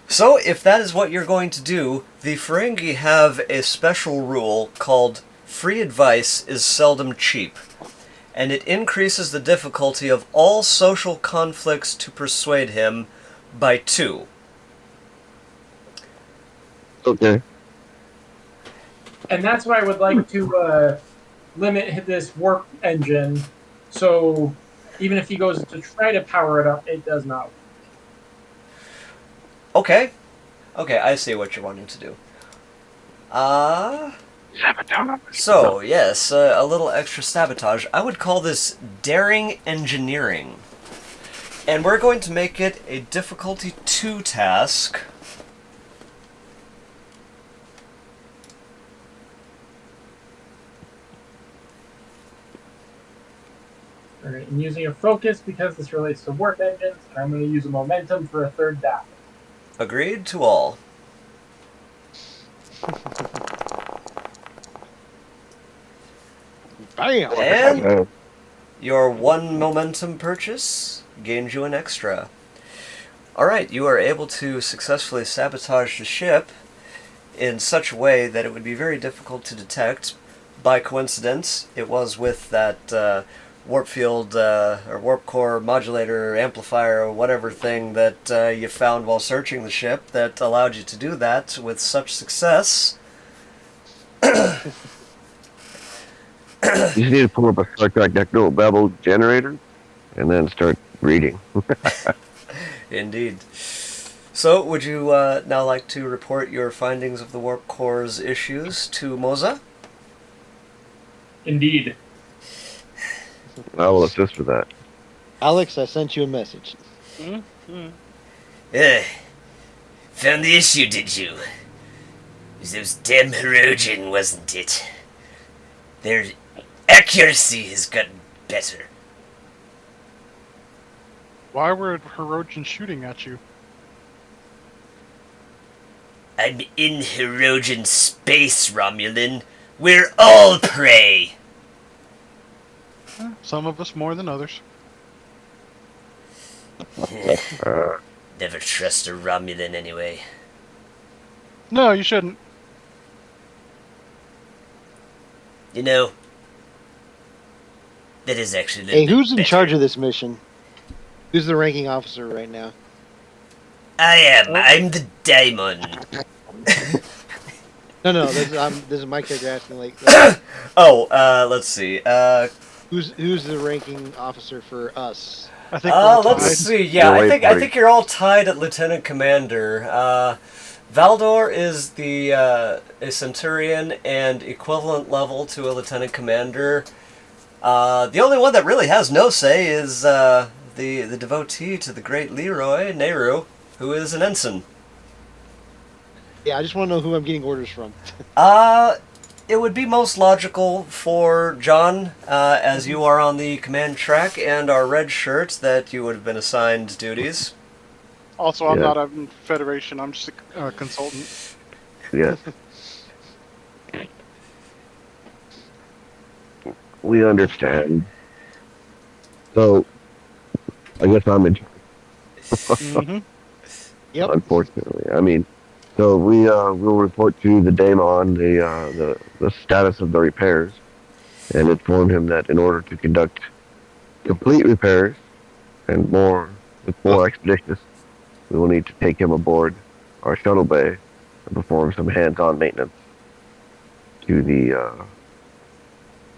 so, if that is what you're going to do, the Ferengi have a special rule called free advice is seldom cheap, and it increases the difficulty of all social conflicts to persuade him by 2. Okay. And that's why I would like to limit this warp engine, so even if he goes to try to power it up, it does not work. Okay. Okay, I see what you're wanting to do. So, yes, a little extra sabotage. I would call this daring engineering. And we're going to make it a difficulty 2 task. Alright, I'm using a focus because this relates to warp engines, and I'm going to use a momentum for a 3rd die. Agreed to all. Bam! And Your 1 momentum purchase gains you an extra. Alright, you are able to successfully sabotage the ship in such a way that it would be very difficult to detect. By coincidence, it was with that warp field or warp core modulator amplifier or whatever thing that you found while searching the ship that allowed you to do that with such success. You just need to pull up a Star Trek Techno Babel generator and then start reading. Indeed. So, would you now like to report your findings of the warp core's issues to Moza? Indeed. I will assist with that. Alex, I sent you a message. Found the issue, did you? It was those damn Hirogen, wasn't it? Their accuracy has gotten better. Why were Hirogen shooting at you? I'm in Hirogen space, Romulan. We're all prey. Some of us more than others. Never trust a Romulan anyway. No, you shouldn't. You know, that is actually a little Hey, bit who's in better. charge of this mission? Who's the ranking officer right now? I am. I'm the daimon. No, this is my character asking, like, Let's see. who's the ranking officer for us? I think we're Let's tied. see. Yeah, You're I right, think you're all tied at Lieutenant Commander. Valdor is a Centurion and equivalent level to a Lieutenant Commander. The only one that really has no say is the devotee to the great Leroy, Nehru, who is an ensign. Yeah, I just want to know who I'm getting orders from. It would be most logical for John, as you are on the command track and our red shirt, that you would have been assigned duties. Also, I'm Yeah. not a Federation. I'm just a consultant. Yes. We understand. So, I guess I'm in charge, Mm-hmm. Yep. unfortunately. I mean, so we will report to the Daemon the status of the repairs and inform him that in order to conduct complete repairs and more expeditious, we will need to take him aboard our shuttle bay and perform some hands-on maintenance to the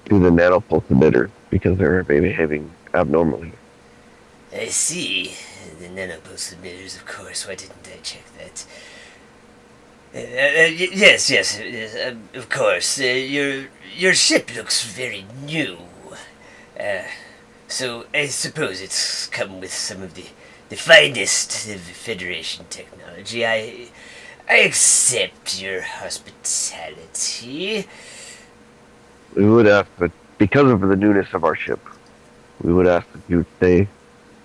nanopulse emitter because they're behaving abnormally. I see. The nanopulse emitters, of course. Why didn't I check that? Yes, of course. Your ship looks very new. So I suppose it's come with some of the finest of Federation technology. I accept your hospitality. We would ask, but because of the newness of our ship, we would ask that you stay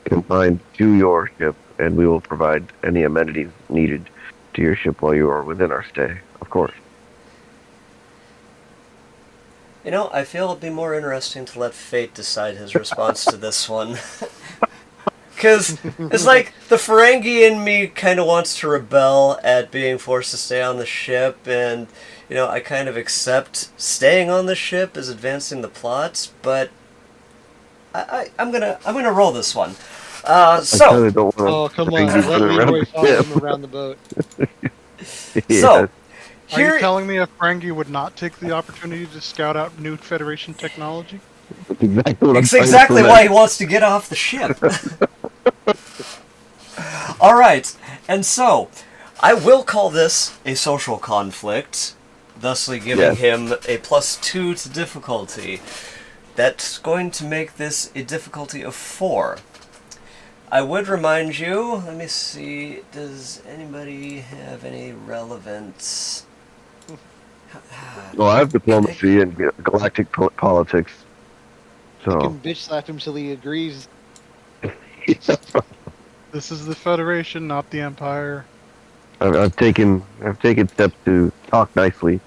confined to your ship, and we will provide any amenities needed to your ship while you are within our stay, of course. You know, I feel it'd be more interesting to let fate decide his response to this one. Because it's like the Ferengi in me kind of wants to rebel at being forced to stay on the ship, and I kind of accept staying on the ship as advancing the plot, but I'm gonna roll this one. I So kinda don't wanna Oh, come bring on. you Let around Leroy the follow ship. him around the boat. so Are here you telling me a Ferengi would not take the opportunity to scout out new Federation technology? That's exactly what I'm it's trying to exactly prevent. why he wants to get off the ship. All right, and so I will call this a social conflict, thusly giving Yes. him a +2 to difficulty. That's going to make this a difficulty of 4. I would remind you, let me see, does anybody have any relevance? Well, I have diplomacy and galactic politics. You So, can bitch slap him till he agrees. This is the Federation, not the Empire. I've taken steps to talk nicely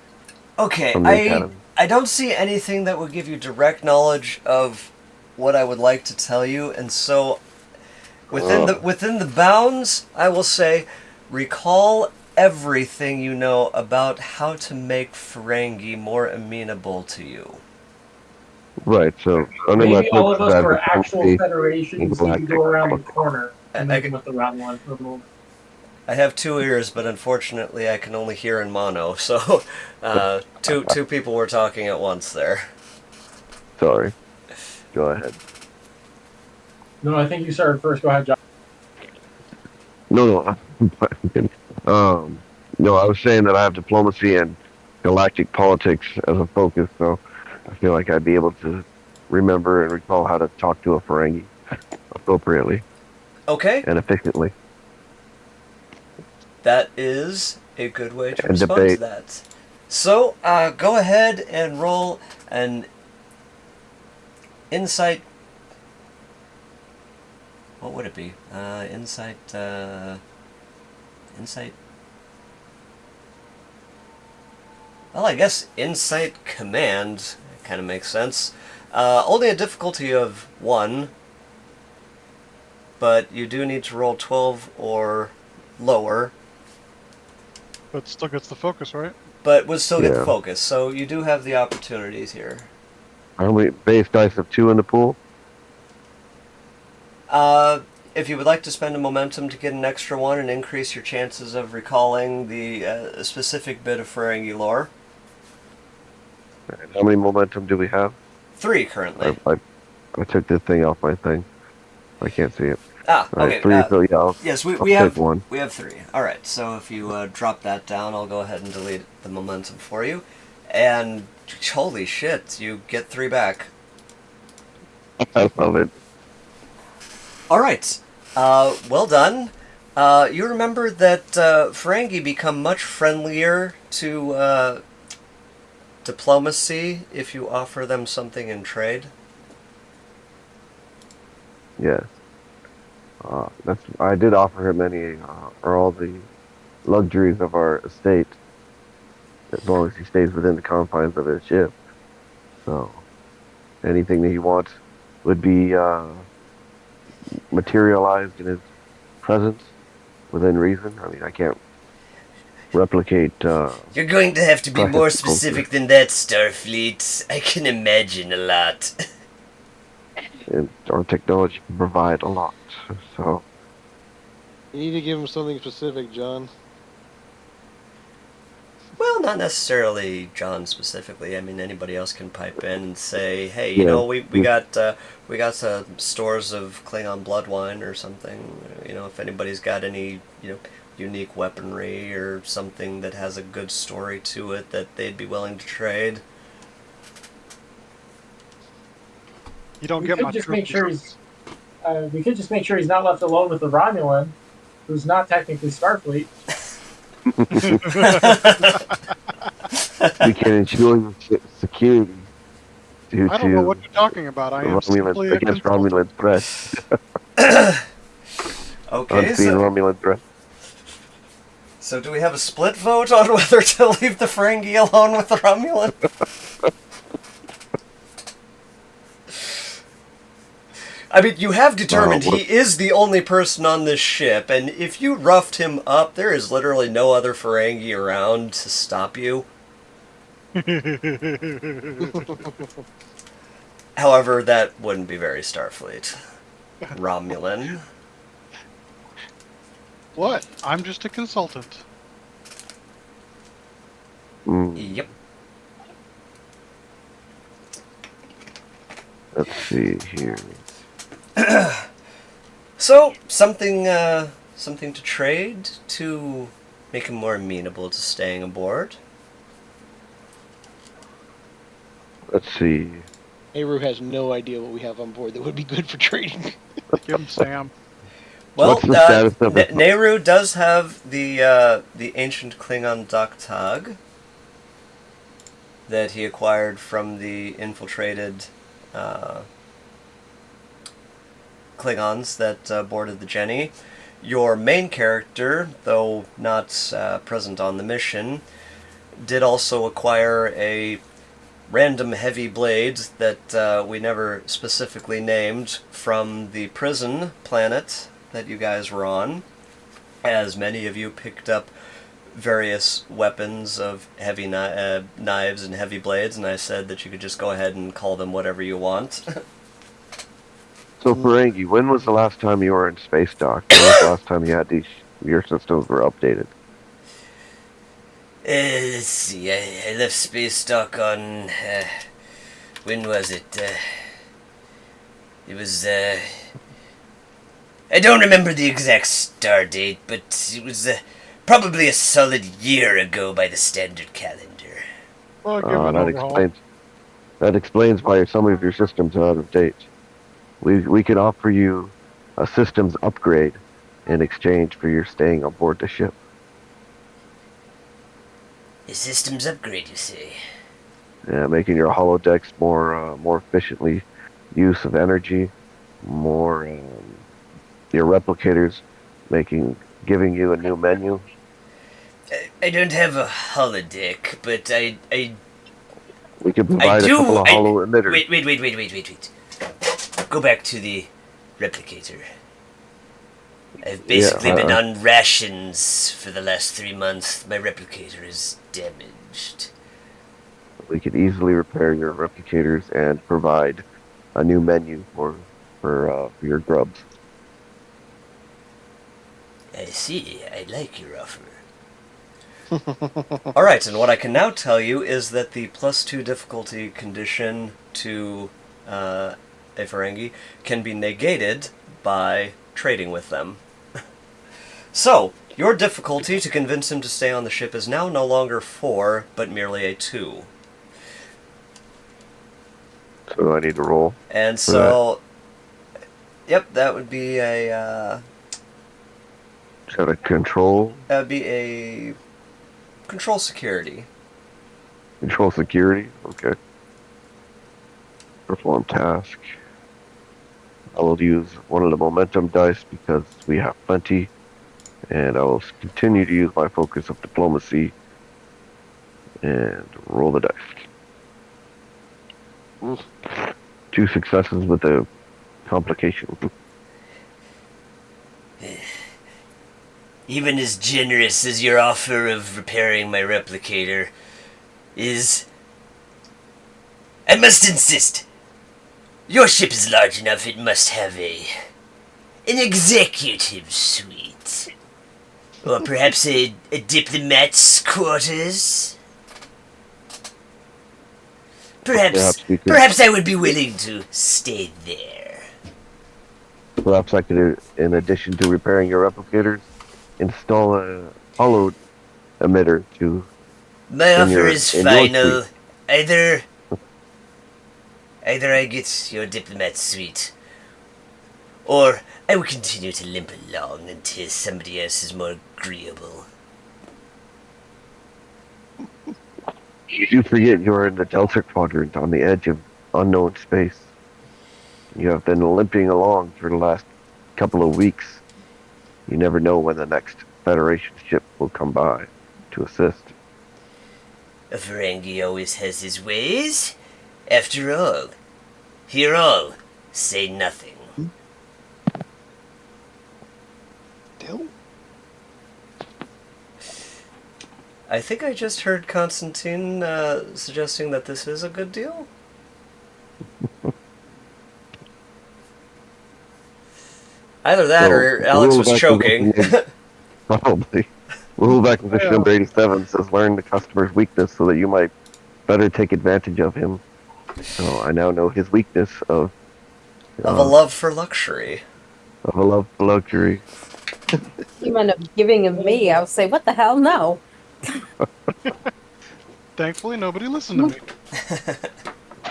Okay, from the academy. I don't see anything that would give you direct knowledge of what I would like to tell you, and so within the bounds, I will say, recall everything you know about how to make Ferengi more amenable to you. Right, so under my Maybe all of focus, us I for have actual diplomacy federations and need to galactic go around the politics. corner and I- make them with the round one for a moment. I have 2 ears, but unfortunately I can only hear in mono, so two people were talking at once there. Sorry. Go ahead. No, I think you started first. Go ahead, John. No, no, I was saying that I have diplomacy and galactic politics as a focus, so I feel like I'd be able to remember and recall how to talk to a Ferengi appropriately Okay, and efficiently. that is a good way to And respond debate. to that. So, go ahead and roll an insight. What would it be? Insight. Insight. Well, I guess insight command kind of makes sense. Only a difficulty of 1, but you do need to roll 12 or lower, But still gets the focus, right? but would still get the Yeah. focus. So you do have the opportunities here. How many base dice of 2 in the pool? If you would like to spend a momentum to get an extra 1 and increase your chances of recalling the specific bit of Ferengi lore. And how many momentum do we have? 3 currently. I took this thing off my thing. I can't see it. Ah, All right, okay. 3, so yeah, Yes, I'll we take have 1. we have 3. All right. So if you drop that down, I'll go ahead and delete the momentum for you. And holy shit, you get 3 back. I love it. All right. Well done. You remember that Ferengi become much friendlier to diplomacy if you offer them something in trade. Yes. I did offer him or all the luxuries of our estate, as long as he stays within the confines of his ship. So, anything that he wants would be materialized in his presence within reason. I mean, I can't replicate. You're going to have to be more Practical specific than that, Starfleet. I can imagine a lot. and our technology can provide a lot. So, You need to give him something specific, John. Well, not necessarily John specifically. I mean, anybody else can pipe in and say, "Hey, you Yeah. know, we got some stores of Klingon blood wine or something. You know, if anybody's got any unique weaponry or something that has a good story to it that they'd be willing to trade." You don't We get could much. just make sure we could just make sure he's not left alone with the Romulan, who's not technically Starfleet. we can ensure your security due I don't know to what you're talking about. I am simply Romulans a against consultant. Romulan threat. Okay, Unseen so, Romulan threat. so do we have a split vote on whether to leave the Ferengi alone with the Romulan? I mean, you have determined he is the only person on this ship, and if you roughed him up, there is literally no other Ferengi around to stop you. However, that wouldn't be very Starfleet. Romulan. What? I'm just a consultant. Yep. Let's see here. So, something to trade to make him more amenable to staying aboard. Let's see. Aru has no idea what we have on board that would be good for trading. Give him Sam. Well, What's the status of it? Nehru does have the ancient Klingon Doktag that he acquired from the infiltrated Klingons that boarded the Jenny. Your main character, though not present on the mission, did also acquire a random heavy blades that we never specifically named from the prison planet that you guys were on, as many of you picked up various weapons of heavy knives and heavy blades, and I said that you could just go ahead and call them whatever you want. So, Ferengi, when was the last time you were in space dock? When was the last time you had your systems were updated? Let's see, I left Space Dock on, when was it? It was, I don't remember the exact start date, but it was, probably a solid year ago by the standard calendar. Well, give it an overhaul. That explains why some of your systems are out of date. We could offer you a systems upgrade in exchange for your staying on board the ship. A systems upgrade, you say? Yeah, making your holodecks more efficiently use of energy, more your replicators giving you a new menu. I don't have a holodeck, but We could provide a couple of holo emitters. Wait. Go back to the replicator. I've basically been on rations for the last 3 months. My replicator is damaged. We could easily repair your replicators and provide a new menu for your grubs. I see. I like your offer. Alright, and what I can now tell you is that the +2 difficulty condition to a Ferengi can be negated by trading with them. So, your difficulty to convince him to stay on the ship is now no longer 4, but merely a 2. So I need to roll. And so, yep, that would be a, Is that a control? that would be a control security. Control security? Okay. Perform task. I will use one of the momentum dice because we have plenty. And I will continue to use my focus of diplomacy and roll the dice. 2 successes with a complication. Even as generous as your offer of repairing my replicator is, I must insist. Your ship is large enough it must have an executive suite. Or perhaps a diplomat's quarters? Perhaps I would be willing to stay there. Perhaps I could, in addition to repairing your replicators, install a holo emitter to... My offer is final. Either I get your diplomat suite, or I will continue to limp along until somebody else is more agreeable. You do forget you're in the Delta Quadrant on the edge of unknown space. You have been limping along for the last couple of weeks. You never know when the next Federation ship will come by to assist. A Ferengi always has his ways. After all, hear all, say nothing. I think I just heard Constantine suggesting that this is a good deal. Either that or Alex was choking. Probably. Rule back position number 87 says learn the customer's weakness so that you might better take advantage of him. So I now know his weakness of a love for luxury. Of a love for luxury. You end up giving him me. I would say, what the hell? No. Thankfully, nobody listened to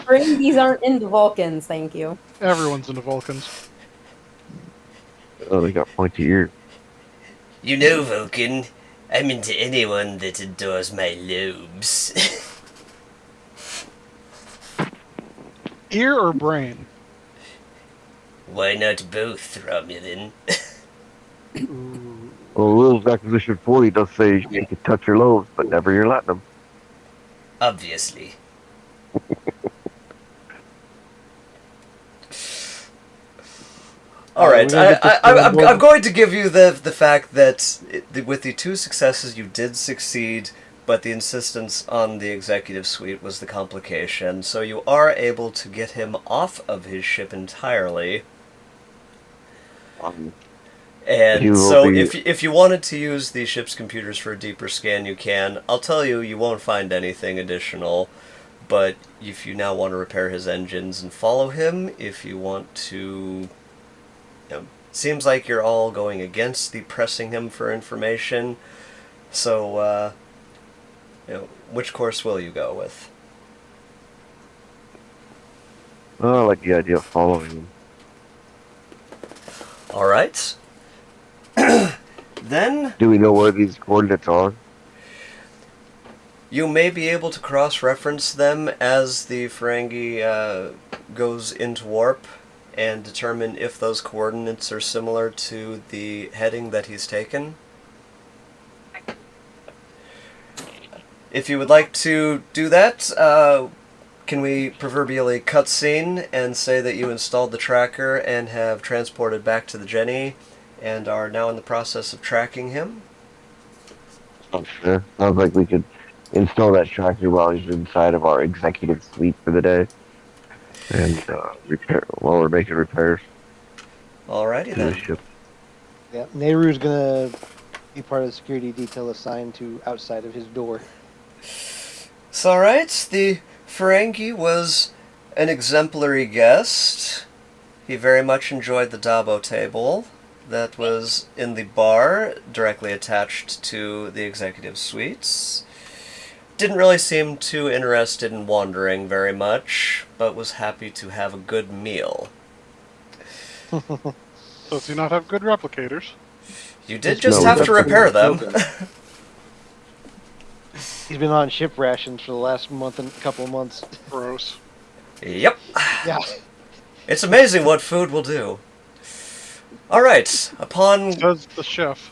me. These aren't into Vulcans, thank you. Everyone's into Vulcans. Oh, they got pointy ears. You know, Vulcan, I'm into anyone that adores my lobes. Ear or brain? Why not both, Romulan? Well, Rules Acquisition 40 does say you can touch your lobes, but never your latinum. Obviously. All right, we're gonna get this I'm board. going to give you the fact that with the 2 successes you did succeed, but the insistence on the executive suite was the complication. So you are able to get him off of his ship entirely. He And will so be- if you wanted to use the ship's computers for a deeper scan, you can. I'll tell you, you won't find anything additional. But if you now want to repair his engines and follow him, if you want to... seems like you're all going against the pressing him for information. So, which course will you go with? I like the idea of following him. All right. Then Do we know where these coordinates are? you may be able to cross-reference them as the Ferengi goes into warp and determine if those coordinates are similar to the heading that he's taken. If you would like to do that, can we proverbially cutscene and say that you installed the tracker and have transported back to the Jenny and are now in the process of tracking him? Yeah, sounds like we could install that tracker while he's inside of our executive suite for the day, and repair while we're making repairs Alrighty to the then. ship. Yeah, Nehru's gonna be part of the security detail assigned to outside of his door. So, alright, the Ferengi was an exemplary guest. He very much enjoyed the Dabo table that was in the bar directly attached to the executive suites. Didn't really seem too interested in wandering very much, but was happy to have a good meal. Does he not have good replicators? You did It's just no have to replicator repair them. program. He's been on ship rations for the last month and couple of months. Gross. Yep. Yeah. It's amazing what food will do. Alright, upon... Says the chef.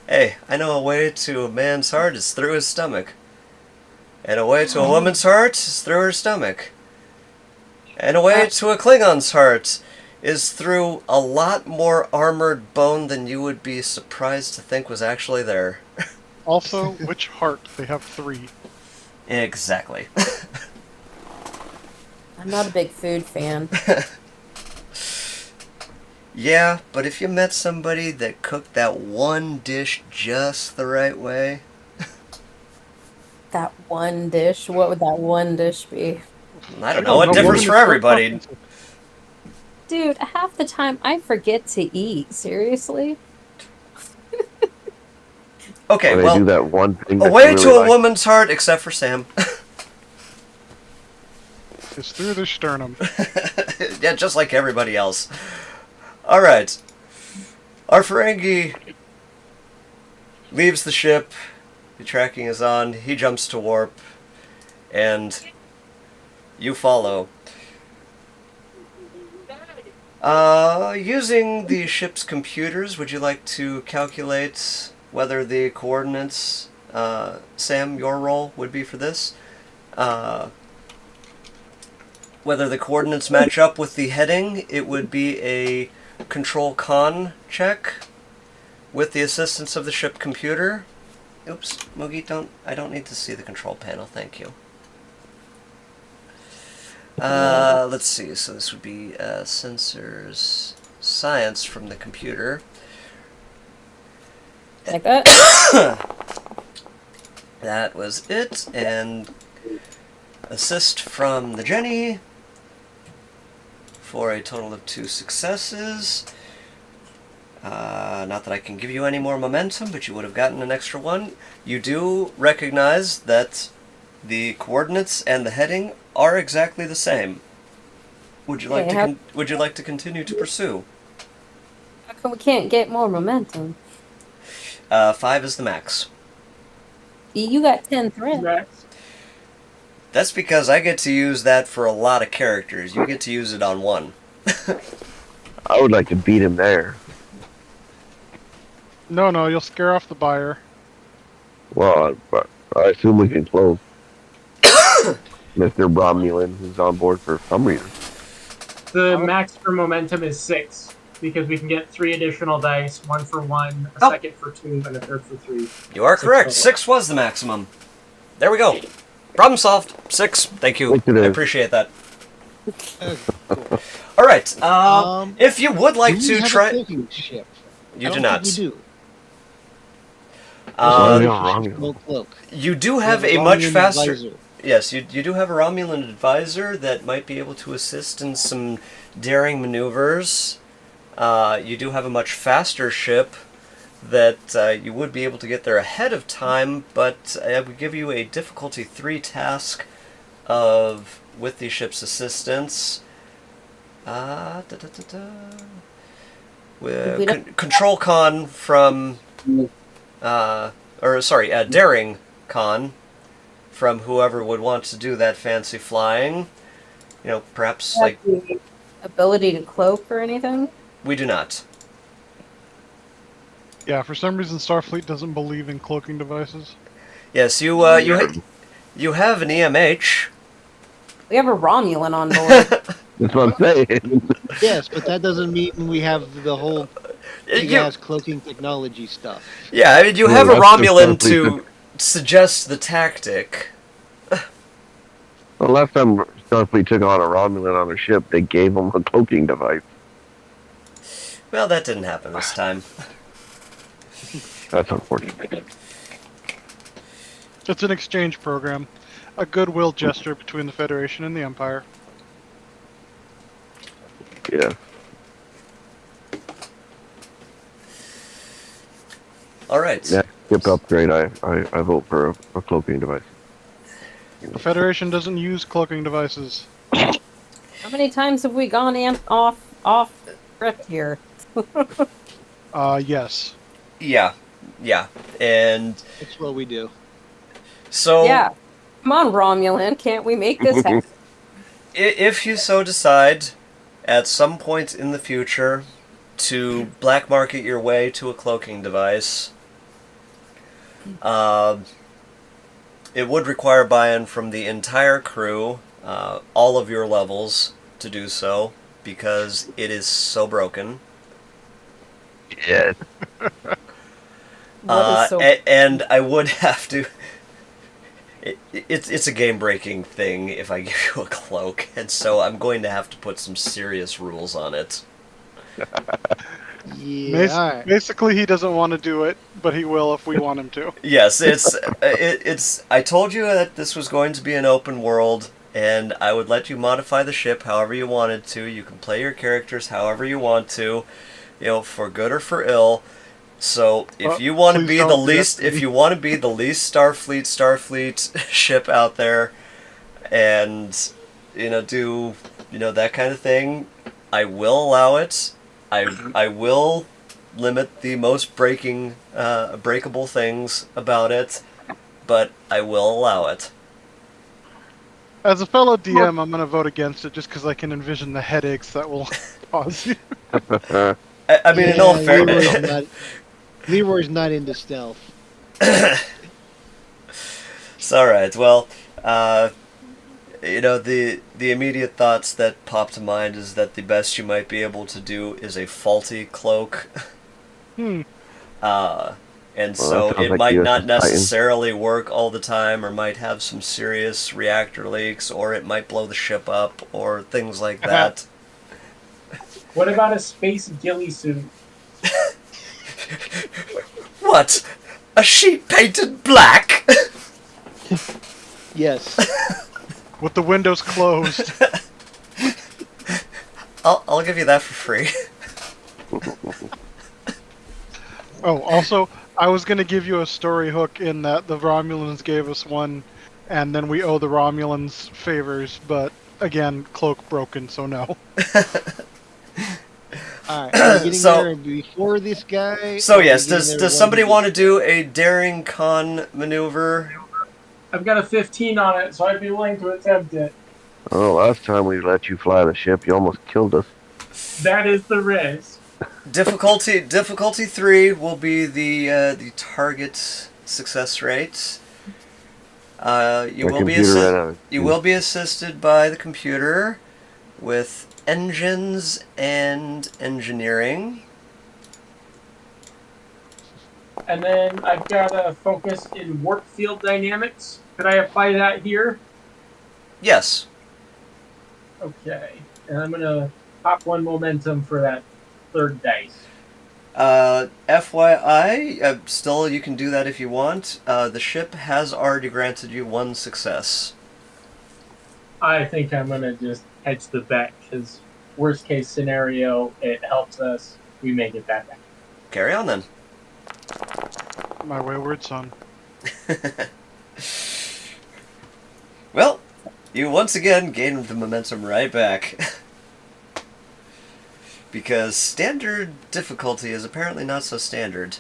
Hey, I know a way to a man's heart is through his stomach. And a way to a woman's heart is through her stomach. And a way to a Klingon's heart is through a lot more armored bone than you would be surprised to think was actually there. Also, which heart? They have 3. Exactly. I'm not a big food fan. Yeah, but if you met somebody that cooked that one dish just the right way... That one dish, what would that one dish be? I don't know, it differs for everybody. Dude, half the time I forget to eat. Seriously? Okay, Or they well, do that one thing a that way you to really a like. woman's heart, except for Sam. It's through the sternum. Yeah, just like everybody else. Alright. Our Ferengi leaves the ship. The tracking is on. He jumps to warp. And you follow. Using the ship's computers, would you like to calculate whether the coordinates, Sam, your role would be for this? Whether the coordinates match up with the heading, it would be a Control-Con check with the assistance of the ship computer. Oops, Moogie, I don't need to see the control panel, thank you. Let's see, so this would be sensors science from the computer. Like that? That was it, and assist from the Jenny for a total of 2 successes. Not that I can give you any more momentum, but you would have gotten an extra 1. You do recognize that the coordinates and the heading are exactly the same. Would you like Okay, would you like to continue to pursue? How come we can't get more momentum? 5 is the max. You got 10 threats. Max. That's because I get to use that for a lot of characters. You get to use it on 1. I would like to beat him there. No, you'll scare off the buyer. Well, I assume we can close. Mr. Romulan, who's on board for some reason. The max for momentum is 6 because we can get 3 additional dice, 1 for 1, a Oh. second for 2, and a third for 3. You are 6 correct. total. 6 was the maximum. There we go. Problem solved. 6. Thank you. Thank you, I Dave. appreciate that. Okay, cool. All right. If you would like Do we to have a try, cloaking ship? you I do don't not. think we do. Why do we Uh, have Romulan? No cloak. you do We have a Romulan much faster. advisor. Yes, you do have a Romulan advisor that might be able to assist in some daring maneuvers. You do have a much faster ship that you would be able to get there ahead of time, but I would give you a difficulty 3 task with the ship's assistance. We don't- Control con from, daring con from whoever would want to do that fancy flying. You know, perhaps like the ability to cloak or anything? we do not. Yeah, for some reason Starfleet doesn't believe in cloaking devices. Yes, you have an EMH. We have a Romulan on board. That's what I'm saying. Yes, but that doesn't mean we have the whole big You- ass cloaking technology stuff. Yeah, I mean, you Yeah, have a that's just Romulan Starfleet. to suggest the tactic. The last time Starfleet took on a Romulan on their ship, they gave him a cloaking device. Well, that didn't happen this time. That's unfortunate. It's an exchange program, a goodwill gesture between the Federation and the Empire. Yeah. All right. Next ship upgrade, I vote for a cloaking device. The Federation doesn't use cloaking devices. How many times have we gone off script here? Yes. Yeah, and That's what we do. so Yeah. Come on, Romulan, can't we make this happen? if you so decide, at some point in the future, to black market your way to a cloaking device, it would require buy-in from the entire crew, all of your levels, to do so, because it is so broken. Yeah. What is so And I would have to. It's a game-breaking thing if I give you a cloak, and so I'm going to have to put some serious rules on it. Yeah. alright. Basically, he doesn't want to do it, but he will if we want him to. Yes, it's. I told you that this was going to be an open world, and I would let you modify the ship however you wanted to. You can play your characters however you want to, for good or for ill. So if you want to please be don't the do that least, to if me. you want to be the least Starfleet ship out there, and do that kind of thing, I will allow it. I will limit the most breakable things about it, but I will allow it. As a fellow DM, I'm going to vote against it just because I can envision the headaches that will cause you. I mean, in all Leroy's fairness, not, Leroy's not into stealth. it's all right. Well, the immediate thoughts that pop to mind is that the best you might be able to do is a faulty cloak. Hmm. And Well, so that sounds it like might USS not Titan. necessarily work all the time, or might have some serious reactor leaks, or it might blow the ship up, or things like that. What about a space ghillie suit? What? A sheep painted black? Yes. With the windows closed. I'll give you that for free. Oh, also, I was going to give you a story hook in that the Romulans gave us one, and then we owe the Romulans favors, but again, cloak broken, so no. Alright, are we getting So- there before this guy? So or are we yes, getting there does when somebody we want to do a daring con maneuver? I've got a 15 on it, so I'd be willing to attempt it. Oh, last time we let you fly the ship, you almost killed us. That is the risk. Difficulty 3 will be the target success rate. You My will be computer ran out of you will be assisted by the computer with engines and engineering. And then I've got a focus in warp field dynamics. Could I apply that here? Yes. Okay. And I'm going to pop 1 momentum for that 3rd dice. FYI, still you can do that if you want. The ship has already granted you 1 success. I think I'm going to just hedge the bet, because worst case scenario, it helps us. We may get that back. Carry on then. My wayward son. Well, you once again gained the momentum right back. Because standard difficulty is apparently not so standard.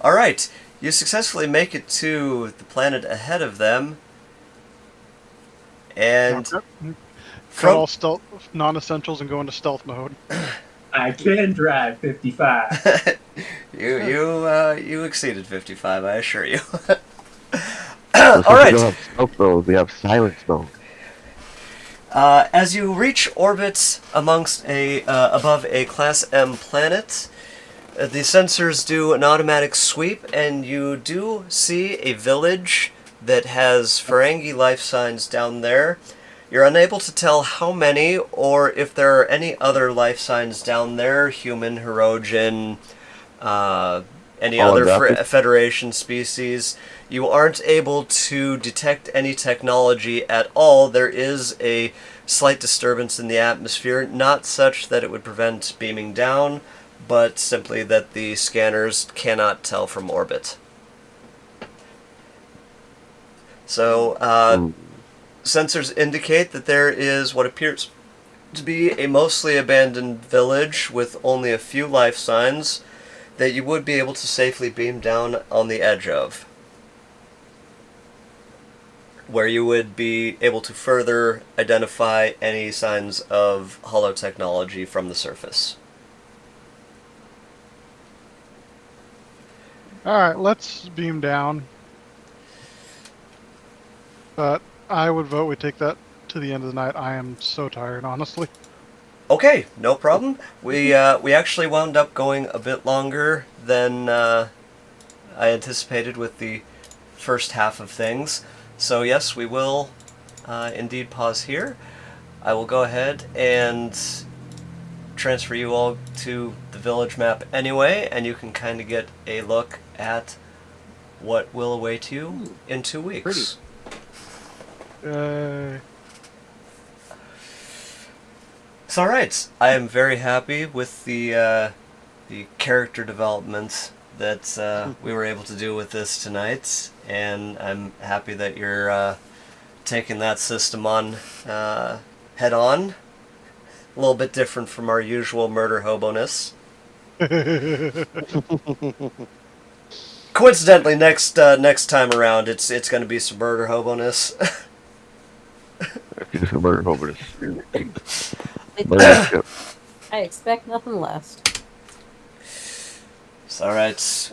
Alright, you successfully make it to the planet ahead of them. And Cut from all stealth non-essentials and go into stealth mode. I can drive 55. you exceeded 55, I assure you. So All since we right. don't have stealth mode, we have silence mode. As you reach orbit amongst above a Class M planet, the sensors do an automatic sweep, and you do see a village that has Ferengi life signs down there. You're unable to tell how many, or if there are any other life signs down there, human, Hirogen, any other Holographic? Federation species. You aren't able to detect any technology at all. There is a slight disturbance in the atmosphere, not such that it would prevent beaming down, but simply that the scanners cannot tell from orbit. So, sensors indicate that there is what appears to be a mostly abandoned village with only a few life signs that you would be able to safely beam down on the edge of, where you would be able to further identify any signs of holotechnology from the surface. Alright, let's beam down. But I would vote we take that to the end of the night. I am so tired, honestly. Okay, no problem. We actually wound up going a bit longer than I anticipated with the first half of things. So yes, we will indeed pause here. I will go ahead and transfer you all to the village map anyway, and you can kind of get a look at what will await you in 2 weeks. Yay. It's alright. I am very happy with the character development that we were able to do with this tonight, and I'm happy that you're taking that system on head on. A little bit different from our usual murder hobo-ness. Coincidentally, next time around, it's going to be some murder hobo-ness. If you murder over this. I expect nothing less. It's alright.